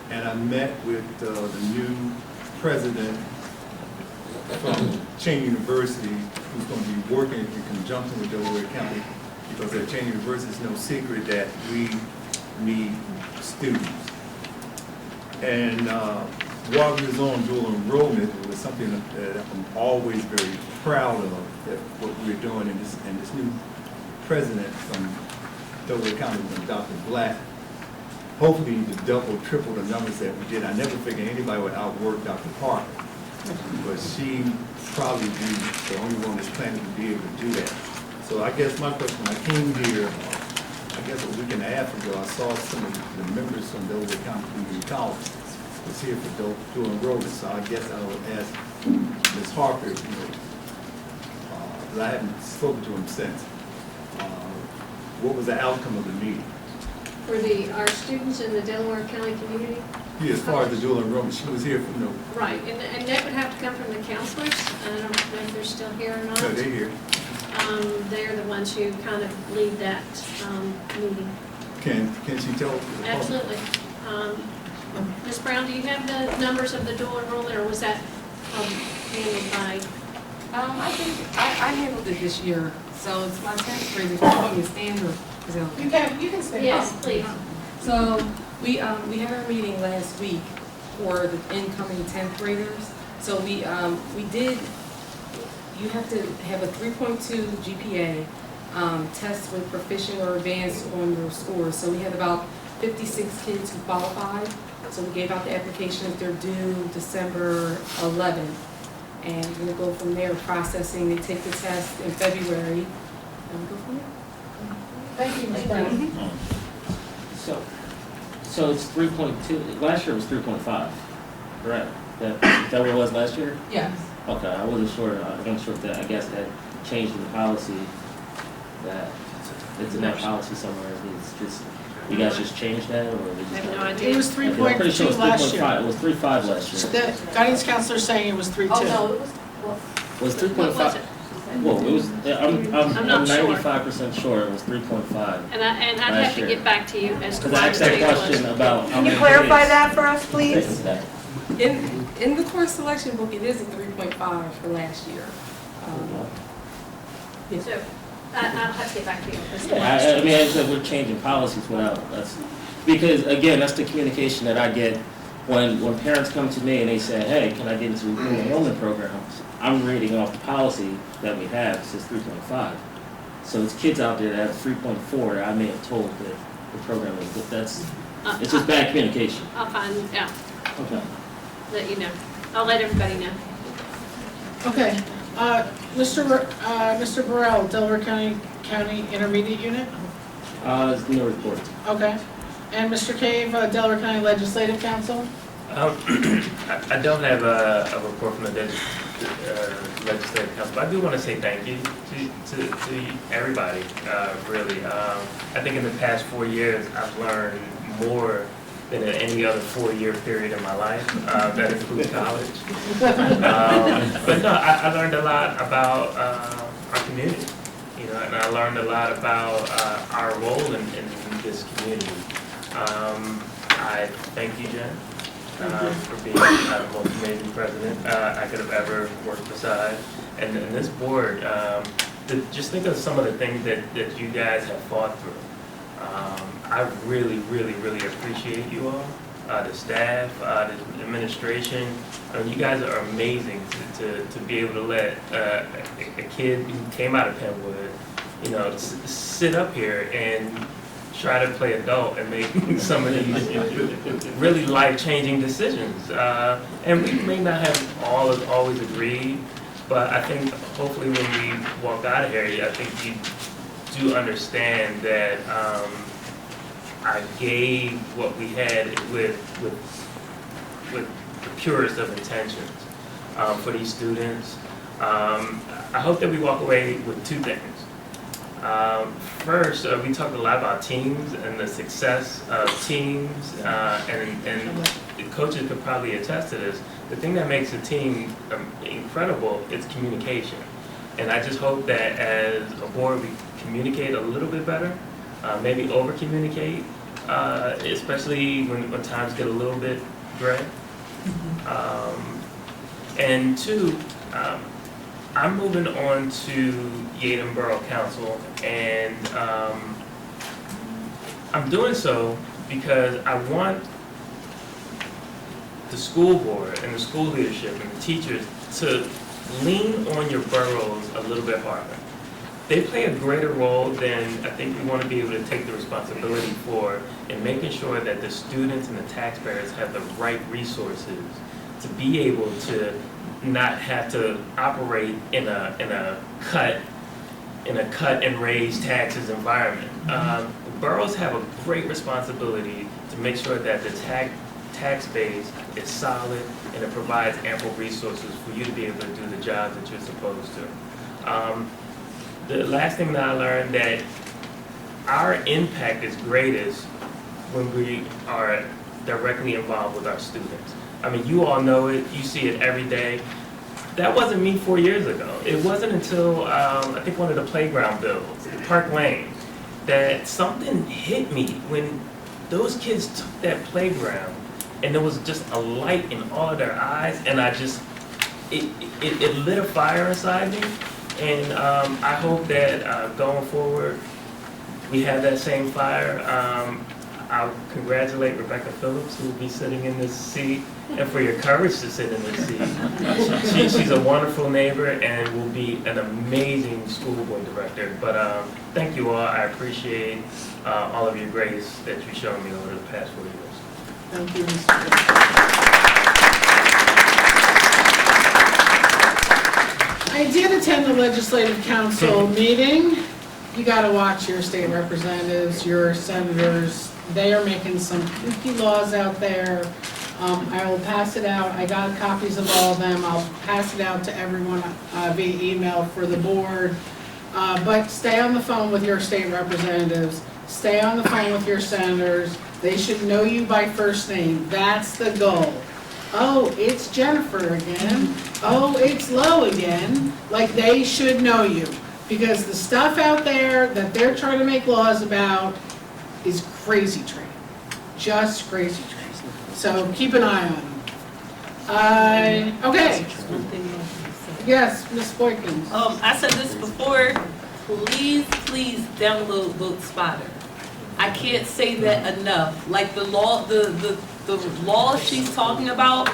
And I met with the new president from Penn University, who's going to be working in conjunction with Delaware County, because at Penn University, it's no secret that we need students. And while we was on dual enrollment, it was something that I'm always very proud of, that what we're doing, and this new president from Delaware County, Dr. Black, hopefully to double, triple the numbers that we did. I never figured anybody would outwork Dr. Parker, but she probably be the only one that's planning to be able to do that. So I guess my question, when I came here, I guess a week and a half ago, I saw some of the members from Delaware County Community College was here for dual enrollment. So I guess I would ask Ms. Harper, because I haven't spoken to him since, what was the outcome of the meeting? For our students in the Delaware County community? Yeah, as far as the dual enrollment, she was here for Right, and that would have to come from the counselors. I don't know if they're still here or not. no, they're here. They're the ones who kind of lead that meeting. Can she tell? Absolutely. Ms. Brown, do you have the numbers of the dual enrollment, or was that handled by? I think I handled it this year, so it's my 10th grade. If you want me to stand or is it okay? You can stay. Yes, please. So we had our meeting last week for the incoming 10th graders. So we did. You have to have a 3.2 GPA, test with proficient or advanced on your scores. So we had about 56 kids who qualified. So we gave out the applications. They're due December 11th. And we're going to go from there, processing. They take the test in February. And we go from there. Thank you, Ms. Brown. So it's 3.2, last year was 3.5, correct? Is that what it was last year? Yes. Okay, I wasn't sure, I wasn't sure if that, I guess that changed in the policy, that it's in that policy somewhere, it's just, you guys just changed that, or? I have no idea. It was I'm pretty sure it 3.2 was last 3.5, year. it was 3.5 last year. The guidance counselor saying it was 3.2. Oh, no, it was, Was what was it? 3.5? Whoa, it was, I'm I'm not sure. 95% sure it was 3.5. And I'd have Last to year. get back to you as to Because I why asked the that date was. question about how Can many you clarify kids. that for us, please? In the course selection book, it is a 3.5 for last year. So I'll have to get back to you as to Yeah, why. I mean, I said we're changing policies without, because again, that's the communication that I get when parents come to me and they say, hey, can I get into a dual enrollment program? I'm reading off the policy that we have, it says 3.5. So it's kids out there that have 3.4 that I may have told that the program is, but it's just bad communication. I'll find out, Okay. let you know. I'll let everybody know. Okay, Mr. Burrell, Delaware County Intermediate Unit? It's no report. Okay. And Mr. Cave, Delaware County Legislative Council? I don't have a report from the legislative council, but I do want to say thank you to everybody, really. I think in the past 4 years, I've learned more than in any other 4-year period in my life, that includes college. But no, I learned a lot about our community, and I learned a lot about our role in this community. I thank you, Jen, for being the most amazing president I could have ever worked beside. And this board, just think of some of the things that you guys have fought through. I really, really, really appreciate you all, the staff, the administration. I mean, you guys are amazing to be able to let a kid who came out of Penwood, sit up here and try to play adult and make some of these really life-changing decisions. And we may not have always agreed, but I think hopefully when we walk out of here, I think you do understand that I gave what we had with with the purest of intentions for these students. I hope that we walk away with two things. First, we talked a lot about teams and the success of teams, and the coaches could probably attest to this. The thing that makes a team incredible is communication. And I just hope that as a board we communicate a little bit better, maybe over-communicate, especially when times get a little bit gray. And two, I'm moving on to Yaden Borough Council, and I'm doing so because I want the school board and the school leadership and the teachers to lean on your boroughs a little bit harder. They play a greater role than I think we want to be able to take the responsibility for in making sure that the students and the taxpayers have the right resources to be able to not have to operate in a cut and raise taxes environment. Boroughs have a great responsibility to make sure that the tax base is solid and it provides ample resources for you to be able to do the job that you're supposed to. The last thing that I learned, that our impact is greatest when we are directly involved with our students. I mean, you all know it, you see it every day. That wasn't me 4 years ago. It wasn't until, I think one of the playground bills, Park Lane, that something hit me when those kids took that playground and there was just a light in all of their eyes, and it lit a fire inside me. And I hope that going forward, we have that same fire. I'll congratulate Rebecca Phillips, who will be sitting in this seat, and for your courage to sit in this seat. She's a wonderful neighbor and will be an amazing school board director. But thank you all. I appreciate all of your grace that you've shown me over the past 4 years. Thank you, Mr. I did attend the Legislative Council meeting. You gotta watch your state representatives, your senators. They are making some kooky laws out there. I will pass it out. I got copies of all of them. I'll pass it out to everyone via email for the board. But stay on the phone with your state representatives. Stay on the phone with your senators. They should know you by first name. That's the goal. Oh, it's Jennifer again. Oh, it's Lo again. Like, they should know you. Because the stuff out there that they're trying to make laws about is crazy train. Just crazy train. So keep an eye on them. Okay. Yes, Ms. Boykins. I said this before, please download Vote Spotter. I can't say that enough. Like the law, the law she's talking about,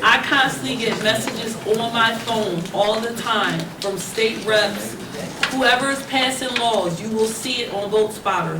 I constantly get messages on my phone all the time from state reps. Whoever is passing laws, you will see it on Vote Spotter.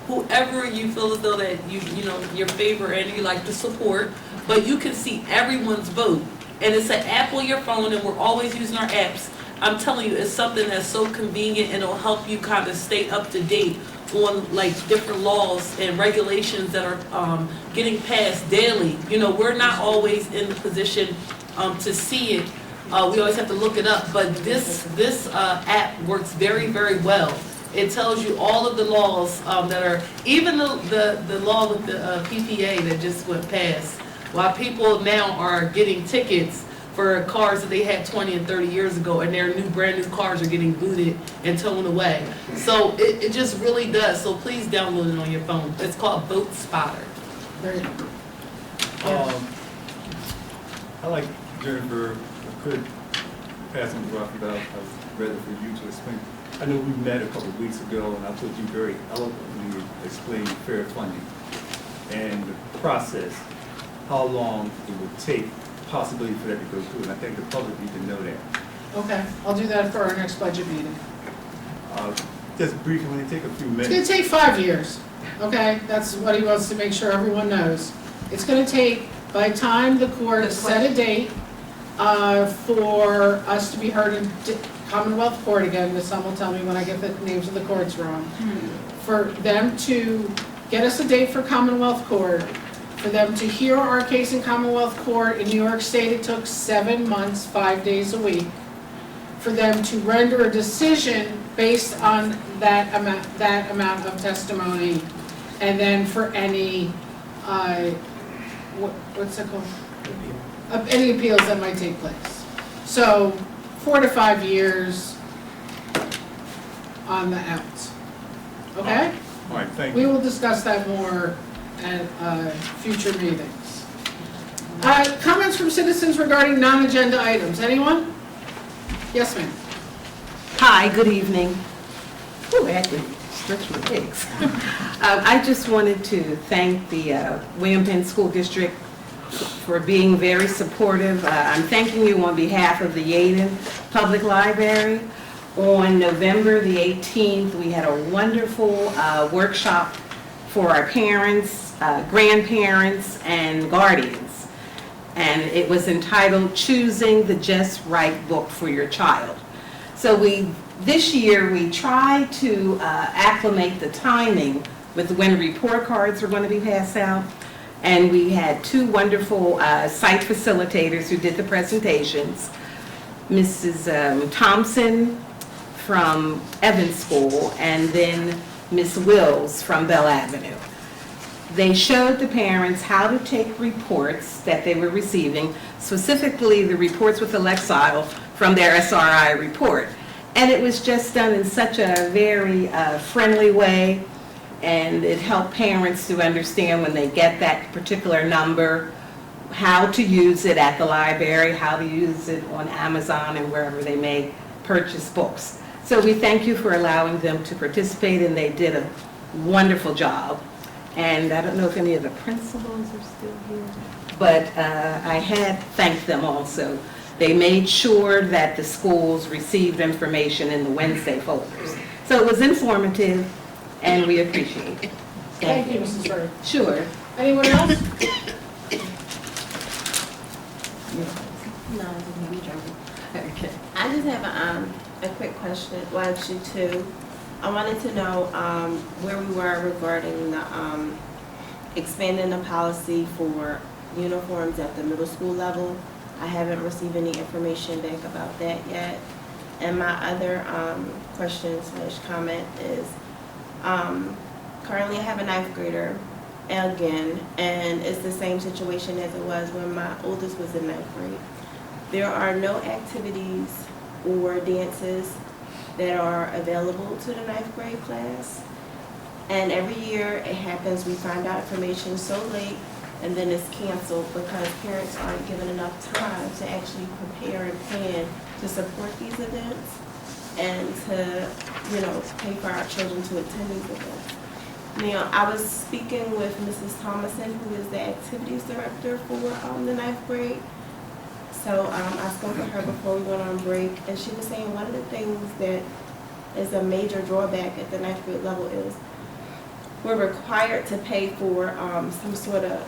Whoever you feel as though that you know your favor and you like to support, but you can see everyone's vote. And it's an app on your phone, and we're always using our apps. I'm telling you, it's something that's so convenient, and it'll help you kind of stay up to date on like different laws and regulations that are getting passed daily. You know, we're not always in the position to see it. We always have to look it up, but this app works very, very well. It tells you all of the laws that are, even the law with the PPA that just went past. While people now are getting tickets for cars that they had 20 and 30 years ago, and their brand new cars are getting booted and towed away. So it just really does. So please download it on your phone. It's called Vote Spotter. There you go. I like Jennifer, could pass on the rock, but I'd rather for you to explain. I know we met a couple of weeks ago, and I thought you very eloquently explained fair funding and the process, how long it would take possibility for that to go through, and I think the public need to know that. Okay, I'll do that for our next budget meeting. Just briefly, when it take a few minutes. It's gonna take 5 years, okay? That's what he wants to make sure everyone knows. It's gonna take, by the time the court set a date for us to be heard in Commonwealth Court again, Ms. Sun will tell me when I get the names of the courts wrong, for them to get us a date for Commonwealth Court, For them to hear our case in Commonwealth Court in New York State, it took 7 months, 5 days a week. For them to render a decision based on that amount of testimony, and then for any, what's it called? Any appeals that might take place. So 4 to 5 years on the outs. Okay? All right, thank We you. will discuss that more at future meetings. Comments from citizens regarding non-agenda items. Anyone? Yes, ma'am. Hi, good evening. Ooh, I had to stretch my legs. I just wanted to thank the William Penn School District for being very supportive. I'm thanking you on behalf of the Yaden Public Library. On November the 18th, we had a wonderful workshop for our parents, grandparents, and guardians. And it was entitled Choosing the Just Right Book for Your Child. So this year we tried to acclimate the timing with when report cards were going to be passed out. And we had 2 wonderful site facilitators who did the presentations. Mrs. Thompson from Evans School, and then Ms. Wills from Bell Avenue. They showed the parents how to take reports that they were receiving, specifically the reports with the Lexile from their SRI report. And it was just done in such a very friendly way, and it helped parents to understand when they get that particular number, how to use it at the library, how to use it on Amazon and wherever they may purchase books. So we thank you for allowing them to participate, and they did a wonderful job. And I don't know if any of the principals are still here, but I had thanked them also. They made sure that the schools received information in the Wednesday folders. So it was informative, and we appreciate it. Thank you, Mrs. Bird. Sure. Anyone else? No, okay. I just have a quick question, well, actually 2. I wanted to know where we were regarding the expanding the policy for uniforms at the middle school level. I haven't received any information back about that yet. And my other question / comment is, currently I have a 9th grader again, and it's the same situation as it was when my oldest was in 9th grade. There are no activities or dances that are available to the 9th grade class. And every year it happens, we find out information so late and then it's canceled because parents aren't given enough time to actually prepare and plan to support these events and to, pay for our children to attend these events. Now, I was speaking with Mrs. Thomason, who is the activities director for the 9th grade. So I spoke with her before we went on break, and she was saying one of the things that is a major drawback at the 9th grade level is we're required to pay for some sort of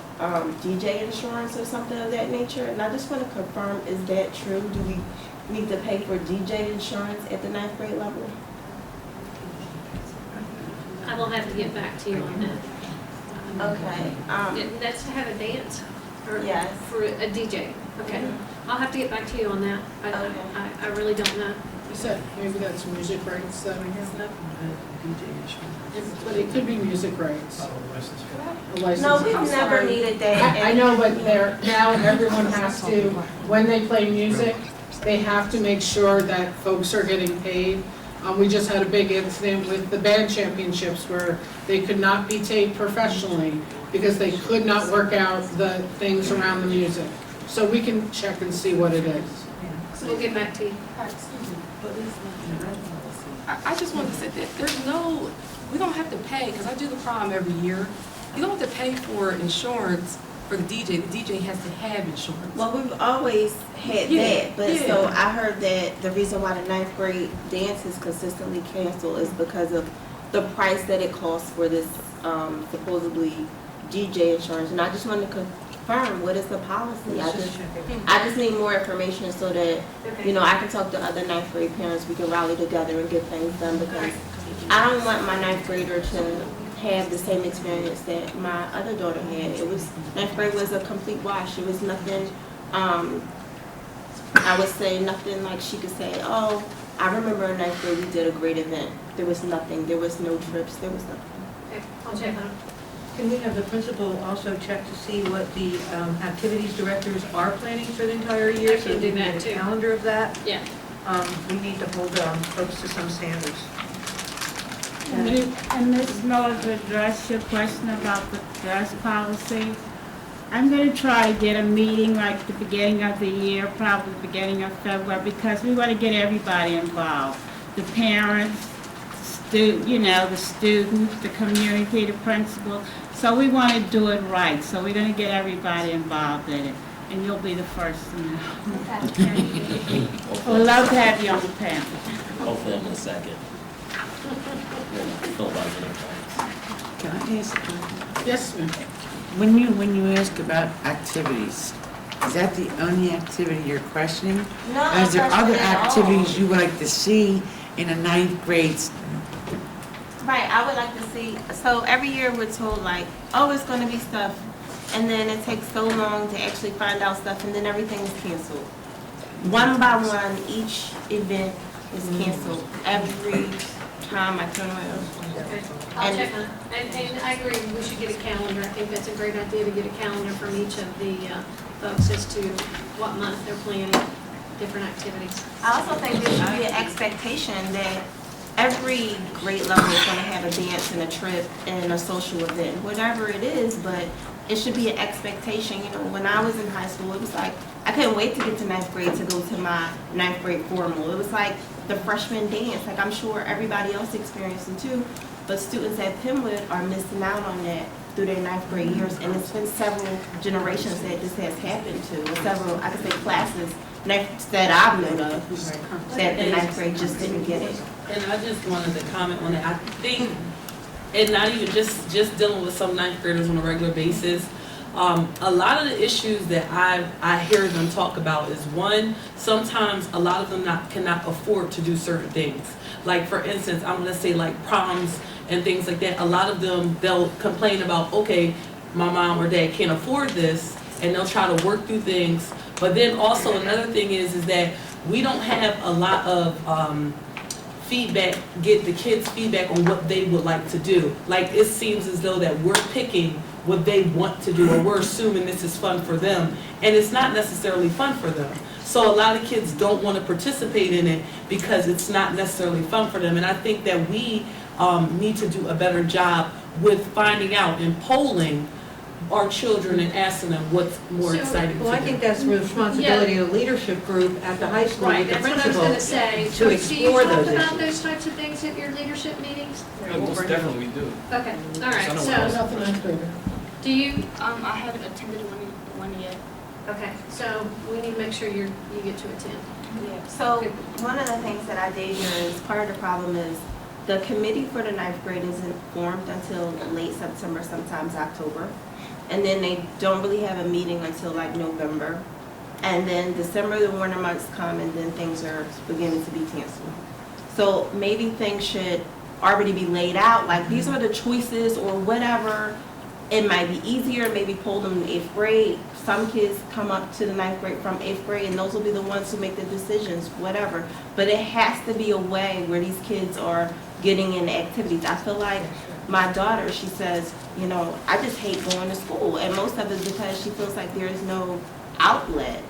DJ insurance or something of that nature. And I just want to confirm, is that true? Do we need to pay for DJ insurance at the 9th grade level? I will have to get back to you on that. Okay. That's to have a dance? Or Yes. for a DJ? Okay. I'll have to get back to you on that. I really don't know. You said maybe that's music rights that we have. But it could be music rights. A license. No, we've I'm never sorry. needed that. I know, but now everyone has to, when they play music, they have to make sure that folks are getting paid. We just had a big incident with the band championships where they could not be taped professionally because they could not work out the things around the music. So we can check and see what it is. We'll get back to you. I just wanted to say that we don't have to pay, because I do the prom every year. You don't have to pay for insurance for the DJ. The DJ has to have insurance. Well, we've always had that, but so I heard that the reason why the 9th grade dance is consistently canceled is because of the price that it costs for this supposedly DJ insurance. And I just wanted to confirm, what is the policy? I just need more information so that, I can talk to other 9th grade parents. We can rally together and get things done, because I don't want my 9th grader to have the same experience that my other daughter had. Ninth grade was a complete wash. It was nothing, I would say nothing like she could say, oh, I remember in ninth grade we did a great event. There was nothing, there was no trips, there was nothing. Okay, I'll check on it. Can we have the principal also check to see what the activities directors are planning for the entire year? I So can we do can that get a too. calendar of that? Yeah. We need to hold folks to some standards. And Ms. Miller, to address your question about the dress policy, I'm going to try to get a meeting like the beginning of the year, probably the beginning of February, because we want to get everybody involved. The parents, the students, the community, the principal. So we want to do it right. So we're going to get everybody involved in it. And you'll be the first to know. Okay. We'd love to have you on the panel. Hopefully I'm in a second. Can I ask a question? Yes, ma'am. When you ask about activities, is that the only activity you're questioning? No, Or is there I'm other questioning it all. activities you would like to see in a ninth grade? Right, I would like to see, so every year we're told like, oh, it's gonna be stuff, and then it takes so long to actually find out stuff, and then everything is canceled. One by one, each event is canceled every time I turn around. Okay. I'll check on it. And I agree, we should get a calendar. I think that's a great idea to get a calendar from each of the folks as to what month they're planning different activities. I also think there should be an expectation that every grade level is gonna have a dance and a trip and a social event, whatever it is, but it should be an expectation. You know, when I was in high school, it was like, I couldn't wait to get to ninth grade to go to my ninth grade formal. It was like the freshman dance, like I'm sure everybody else experiencing too, but students at Penwood are missing out on that through their ninth grade years, and it's been several generations that this has happened to, and several, I could say, classes that I've known of, that the ninth grade just didn't get it. And I just wanted to comment on it. I think, and not even just dealing with some ninth graders on a regular basis, a lot of the issues that I hear them talk about is, one, sometimes a lot of them cannot afford to do certain things. Like, for instance, I'm gonna say like proms and things like that. A lot of them, they'll complain about, okay, my mom or dad can't afford this, and they'll try to work through things. But then also another thing is that we don't have a lot of feedback, get the kids feedback on what they would like to do. Like, it seems as though that we're picking what they want to do, or we're assuming this is fun for them, and it's not necessarily fun for them. So a lot of kids don't want to participate in it because it's not necessarily fun for them. And I think that we need to do a better job with finding out and polling our children and asking them what's more exciting to them. Well, I think that's the responsibility of the leadership group at the high school Right, with the that's what I was gonna principal say. to So explore those do you talk about issues. those types of things at your leadership meetings? Yeah, most definitely we do. Okay, all right, I know so, do you, I haven't attended one yet. okay, so we need to make sure you get to attend. Yeah. So one of the things that I did here is, part of the problem is the committee for the ninth grade isn't formed until late September, sometimes October. And then they don't really have a meeting until like November. And then December, the winter months come, and then things are beginning to be canceled. So maybe things should already be laid out, like these are the choices or whatever. It might be easier, maybe pull them in 8th grade. Some kids come up to the ninth grade from 8th grade, and those will be the ones who make the decisions, whatever. But it has to be a way where these kids are getting in activities. I feel like my daughter, she says, you know, I just hate going to school. And most of it is because she feels like there's no outlet,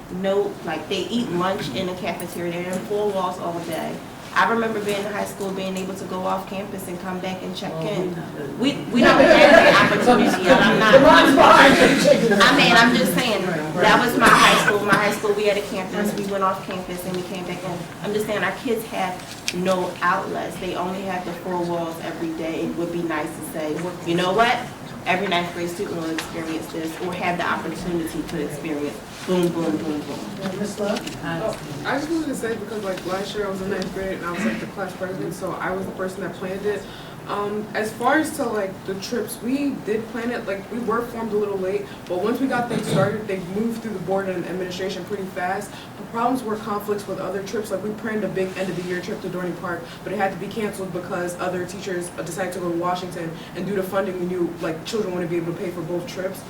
like they eat lunch in a cafeteria, they're in 4 walls all day. I remember being in high school, being able to go off campus and come back and check in. We don't have the opportunity, and I'm just saying, that was my high school. My high school, we had a campus, we went off campus and we came back in. I'm just saying, our kids have no outlets. They only have the 4 walls every day. It would be nice to say, you know what? Every ninth grade student will experience this, or have the opportunity to experience. Boom, boom, boom, boom. Ms. Love? I just wanted to say, because like last year I was in ninth grade and I was like the class president, so I was the person that planned it. As far as to like the trips, we did plan it, like we were formed a little late, but once we got things started, they moved through the board and administration pretty fast. The problems were conflicts with other trips, like we planned a big end of the year trip to Dorney Park, but it had to be canceled because other teachers decided to go to Washington, and due to funding we knew like children wouldn't be able to pay for both trips.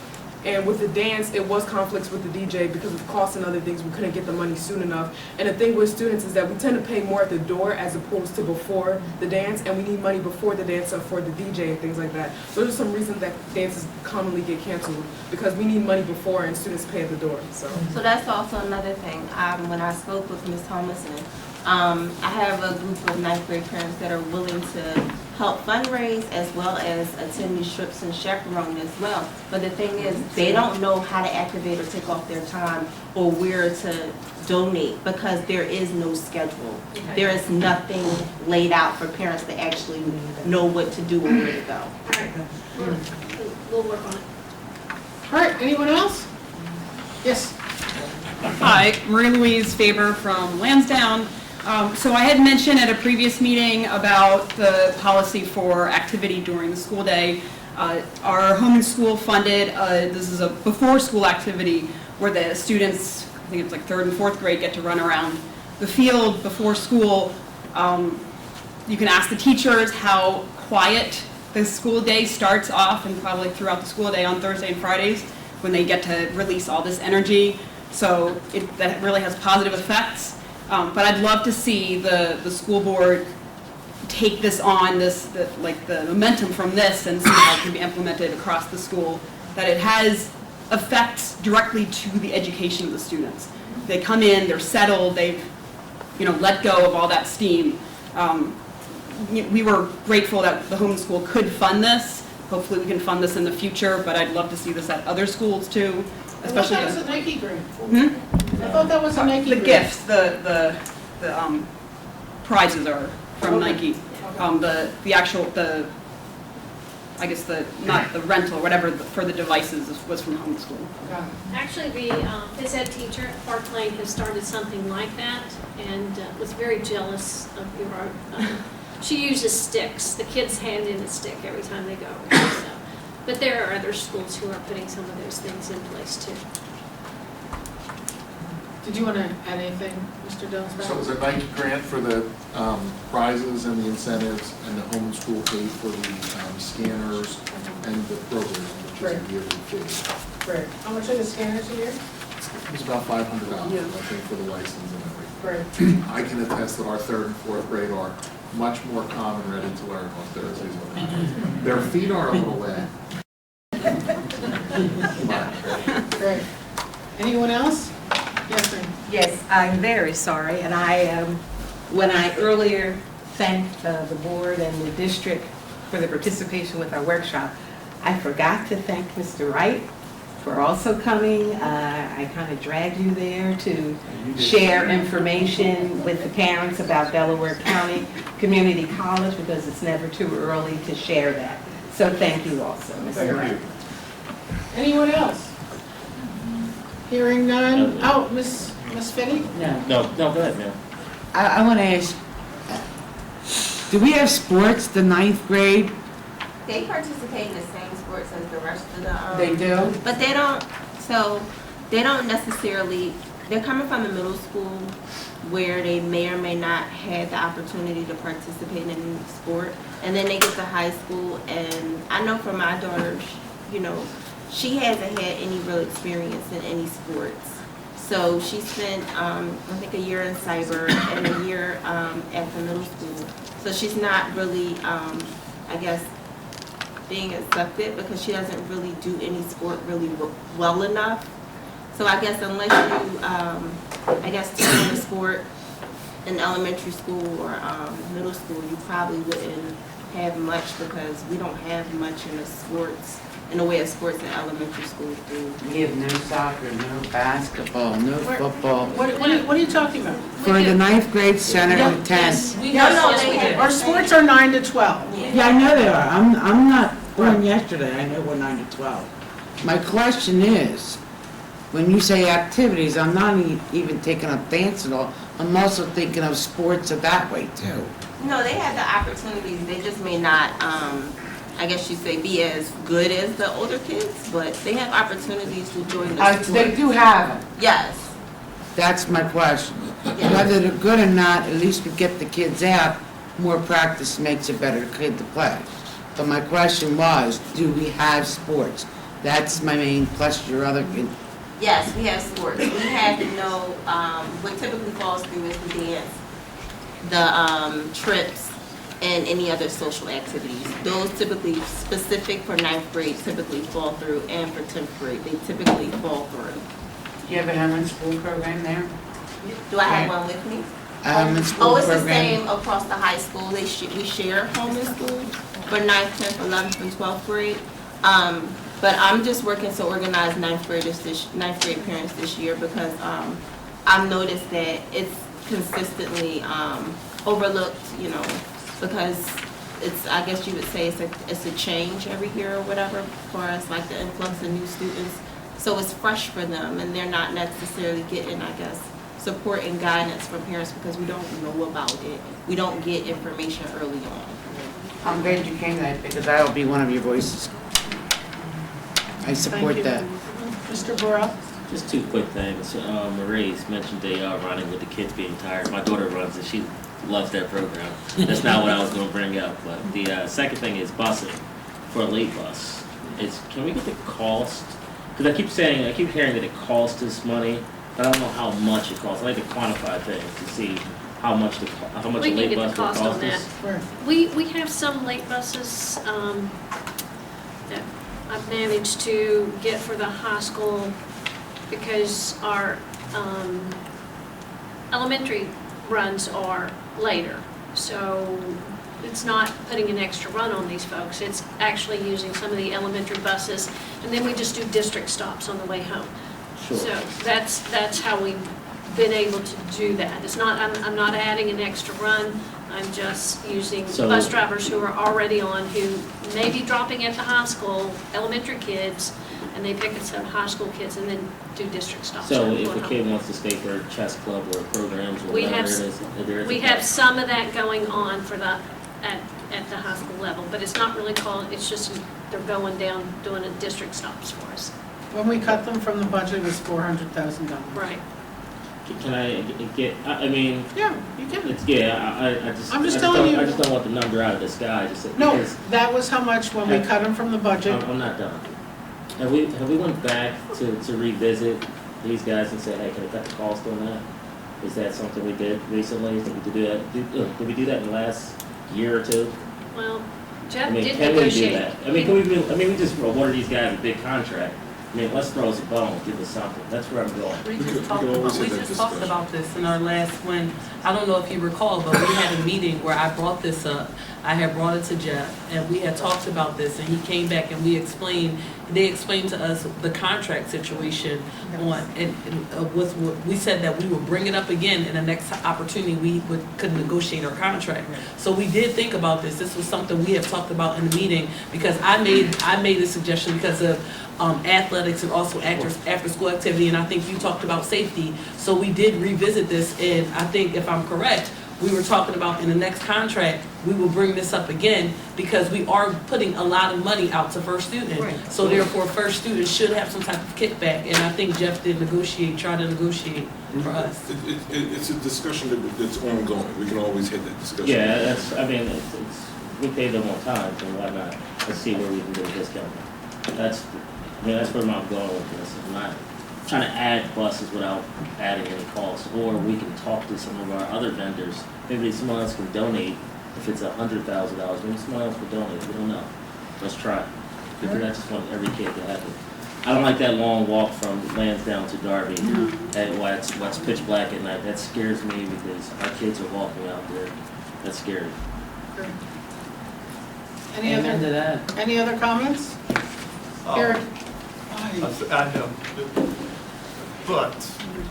And with the dance, it was conflicts with the DJ because of costs and other things. We couldn't get the money soon enough. And the thing with students is that we tend to pay more at the door as opposed to before the dance, and we need money before the dance for the DJ and things like that. So those are some reasons that dances commonly get canceled, because we need money before and students pay at the door. So that's also another thing. When I spoke with Ms. Thomason, I have a group of 9th grade parents that are willing to help fundraise as well as attend these trips and chaperone as well. But the thing is, they don't know how to activate or take off their time or where to donate because there is no schedule. There is nothing laid out for parents to actually know what to do and where to go. We'll work on it. All right, anyone else? Yes. Hi, Marie Louise Faber from Lansdowne. So I had mentioned at a previous meeting about the policy for activity during the school day. Our home and school funded, this is a before school activity where the students, I think it's like 3rd and 4th grade, get to run around the field before school. You can ask the teachers how quiet the school day starts off, and probably throughout the school day on Thursday and Fridays when they get to release all this energy. So that really has positive effects. But I'd love to see the school board take this on, the momentum from this, and see how it can be implemented across the school, that it has effects directly to the education of the students. They come in, they're settled, they've let go of all that steam. We were grateful that the home school could fund this. Hopefully we can fund this in the future, but I'd love to see this at other schools too. Especially I thought that was a Nike grant. Hmm? I thought that was a Nike grant. The gifts, the prizes are from Nike. The actual, I guess not the rental, whatever, for the devices was from homeschool. Actually, the phys ed teacher at Park Lane has started something like that, and was very jealous of your, she uses sticks. The kids hand in a stick every time they go. So. But there are other schools who are putting some of those things in place too. Did you want to add anything, Mr. Dillsbury? So it was a Nike grant for the prizes and the incentives, and the home school paid for the scanners and the program, which is a yearly fee. Great. How much are the scanners a year? It was about $500, I think, for the license and everything. Great. I can attest that our 3rd and 4th grade are much more calm and ready to learn on Thursdays and Fridays. Their feet are a little wet. Great. Anyone else? Yes, ma'am. Yes, I'm very sorry, and when I earlier thanked the board and the district for the participation with our workshop, I forgot to thank Mr. Wright for also coming. I kind of dragged you there to share information with the parents about Delaware County Community College, because it's never too early to share that. So thank you also, Mr. Wright. Anyone else? Hearing none. Oh, Miss Finney? No, go ahead, ma'am. I want to ask, do we have sports, the 9th grade? They participate in the same sports as the rest of the. They do? But they don't. So they don't necessarily. They're coming from a middle school where they may or may not have the opportunity to participate in sport, and then they get to high school. And I know for my daughter, she hasn't had any real experience in any sports. So she spent, I think, a year in cyber and a year at the middle school. So she's not really, I guess, being accepted because she doesn't really do any sport really well enough. So I guess unless you, teach a sport in elementary school or middle school, you probably wouldn't have much because we don't have much in the way of sports in elementary schools do. We have no soccer, no basketball, no football. What are you talking about? For the 9th grade, center and 10th. Our sports are 9 to 12. Yeah, I know they are. I'm not born yesterday. I know we're 9 to 12. My question is, when you say activities, I'm not even thinking of dance at all. I'm also thinking of sports that way too. No, they have the opportunities, they just may not, I guess you'd say, be as good as the older kids, but they have opportunities to join the sport. They do have them. Yes. That's my question. Yeah. Whether they're good or not, at least we get the kids out, more practice makes it better kid to play. But my question was, do we have sports? That's my main question, your other, Yes, we have sports. We have, what typically falls through is the dance, the trips, and any other social activities. Those typically specific for 9th grade typically fall through, and for 10th grade, they typically fall through. do you have a Hammond School program there? Do I have one with me? Hammond School It's the program? same across the high school. We share home and school for 9th, 10th, 11th, and 12th grade. But I'm just working to organize 9th grade parents this year because I've noticed that it's consistently overlooked, because it's, I guess you would say it's a change every year or whatever for us, like the influx of new students. So it's fresh for them, and they're not necessarily getting, I guess, support and guidance from parents because we don't know about it. We don't get information early on. I'm glad you came tonight because I'll be one of your voices. I support Thank you. that. Mr. Burrell? Just two quick things. Marie's mentioned they are running with the kids being tired. My daughter runs it. She loves that program. That's not what I was going to bring up. But the second thing is busing for a late bus. Can we get the cost? Because I keep hearing that it costs us money, but I don't know how much it costs. I like to quantify things to see how much a late bus will cost us. We have some late buses that I've managed to get for the high school because our elementary runs are later. So it's not putting an extra run on these folks. It's actually using some of the elementary buses, and then we just do district stops on the way home. Sure. So that's how we've been able to do that. It's not, I'm not adding an extra run. I'm just using bus drivers who are already on, who may be dropping at the high school, elementary kids, and they pick up some high school kids and then do district stops. So if a kid wants to stay for a chess club or programs or whatever it is, we have some of that going on for the at the high school level, but it's not really called, it's just they're going down doing a district stops for us. When we cut them from the budget, it was $400,000. Right. can I get, I mean. Yeah, you can. It's, yeah, I just. I'm just telling you. I just don't want the number out of the sky, just. No, because that was how much when we cut them from the budget. I'm not done. Have we went back to revisit these guys and say, hey, can we cut the cost on that? Is that something we did recently? Did we do that? Did we do that in the last year or two? Well, Jeff I mean, did can we do negotiate. that? I mean, can we do, I mean, we just awarded these guys a big contract. I mean, let's throw us a bone, give us something. That's where I'm going. We just talked about this in our last, when, I don't know if you recall, but we had a meeting where I brought this up. I had brought it to Jeff, and we had talked about this, and he came back and they explained to us the contract situation on, and we said that we would bring it up again in the next opportunity we could negotiate our contract. So we did think about this. This was something we have talked about in the meeting, because I made a suggestion because of athletics and also after school activity, and I think you talked about safety. So we did revisit this, and I think if I'm correct, we were talking about in the next contract, we will bring this up again, because we are putting a lot of money out to first student. Right. So therefore, first student should have some type of kickback, and I think Jeff did try to negotiate for us. It's a discussion that's ongoing. We can always hit that discussion. Yeah, that's, I mean, we pay them on time, so why not? Let's see where we can get a discount. That's where I'm going with this. I'm not trying to add buses without adding any costs, or we can talk to some of our other vendors. Maybe someone else can donate. If it's $100,000, maybe someone else will donate. We don't know. Let's try. Because I just want every kid to have it. I don't like that long walk from Lansdowne to Darby, and why it's pitch black at night. That scares me, because our kids are walking out there. That's scary. Any other comments? Eric? I know, but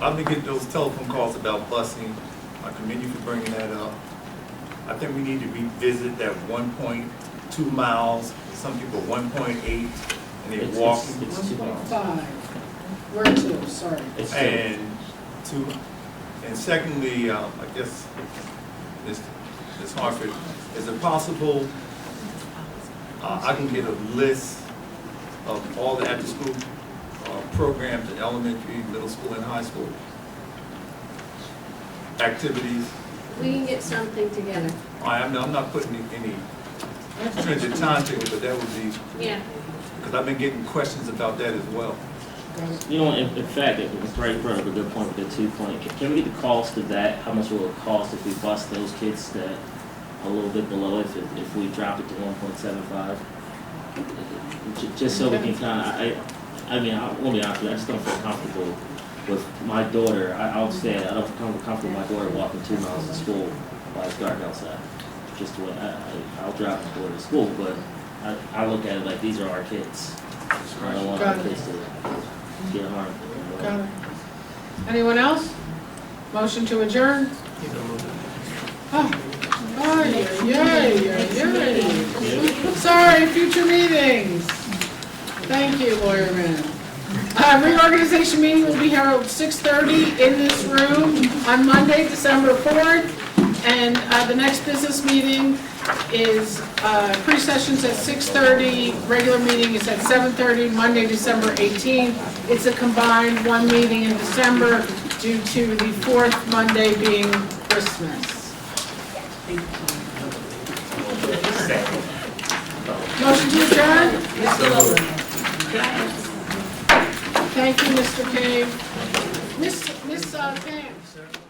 I've been getting those telephone calls about busing. I commend you for bringing that up. I think we need to revisit that 1.2 miles, some people 1.8, and they're walking. It's 2 miles. 1.5. We're 2, sorry. And secondly, I guess, Ms. Hartford, is it possible I can get a list of all the after-school programs in elementary, middle school, and high school? Activities? We can get something together. I'm not putting any stringent timetable, but that would be, Yeah. because I've been getting questions about that as well. You know, in fact, Mr. Wright brought up a good point with the 2 point. Can we get the cost of that? How much will it cost if we bust those kids that a little bit below it, if we drop it to 1.75? Just so we can kind of, I mean, I won't be honest with you, I just don't feel comfortable with my daughter. I'll say I don't feel comfortable with my daughter walking 2 miles to school while it's dark outside. Just the way I'll drive my daughter to school, but I look at it like these are our kids. I don't want our kids to get harmed. Got it. Anyone else? Motion to adjourn? Oh, yay. Sorry, future meetings. Thank you, Lawyer Man. Reorganization meeting will be held 6:30 in this room on Monday, December 4th. And the next business meeting is, pre-session's at 6:30, regular meeting is at 7:30, Monday, December 18th. It's a combined one meeting in December due to the fourth Monday being Christmas. Motion to adjourn? Thank you, Mr. Cave. Miss Pam.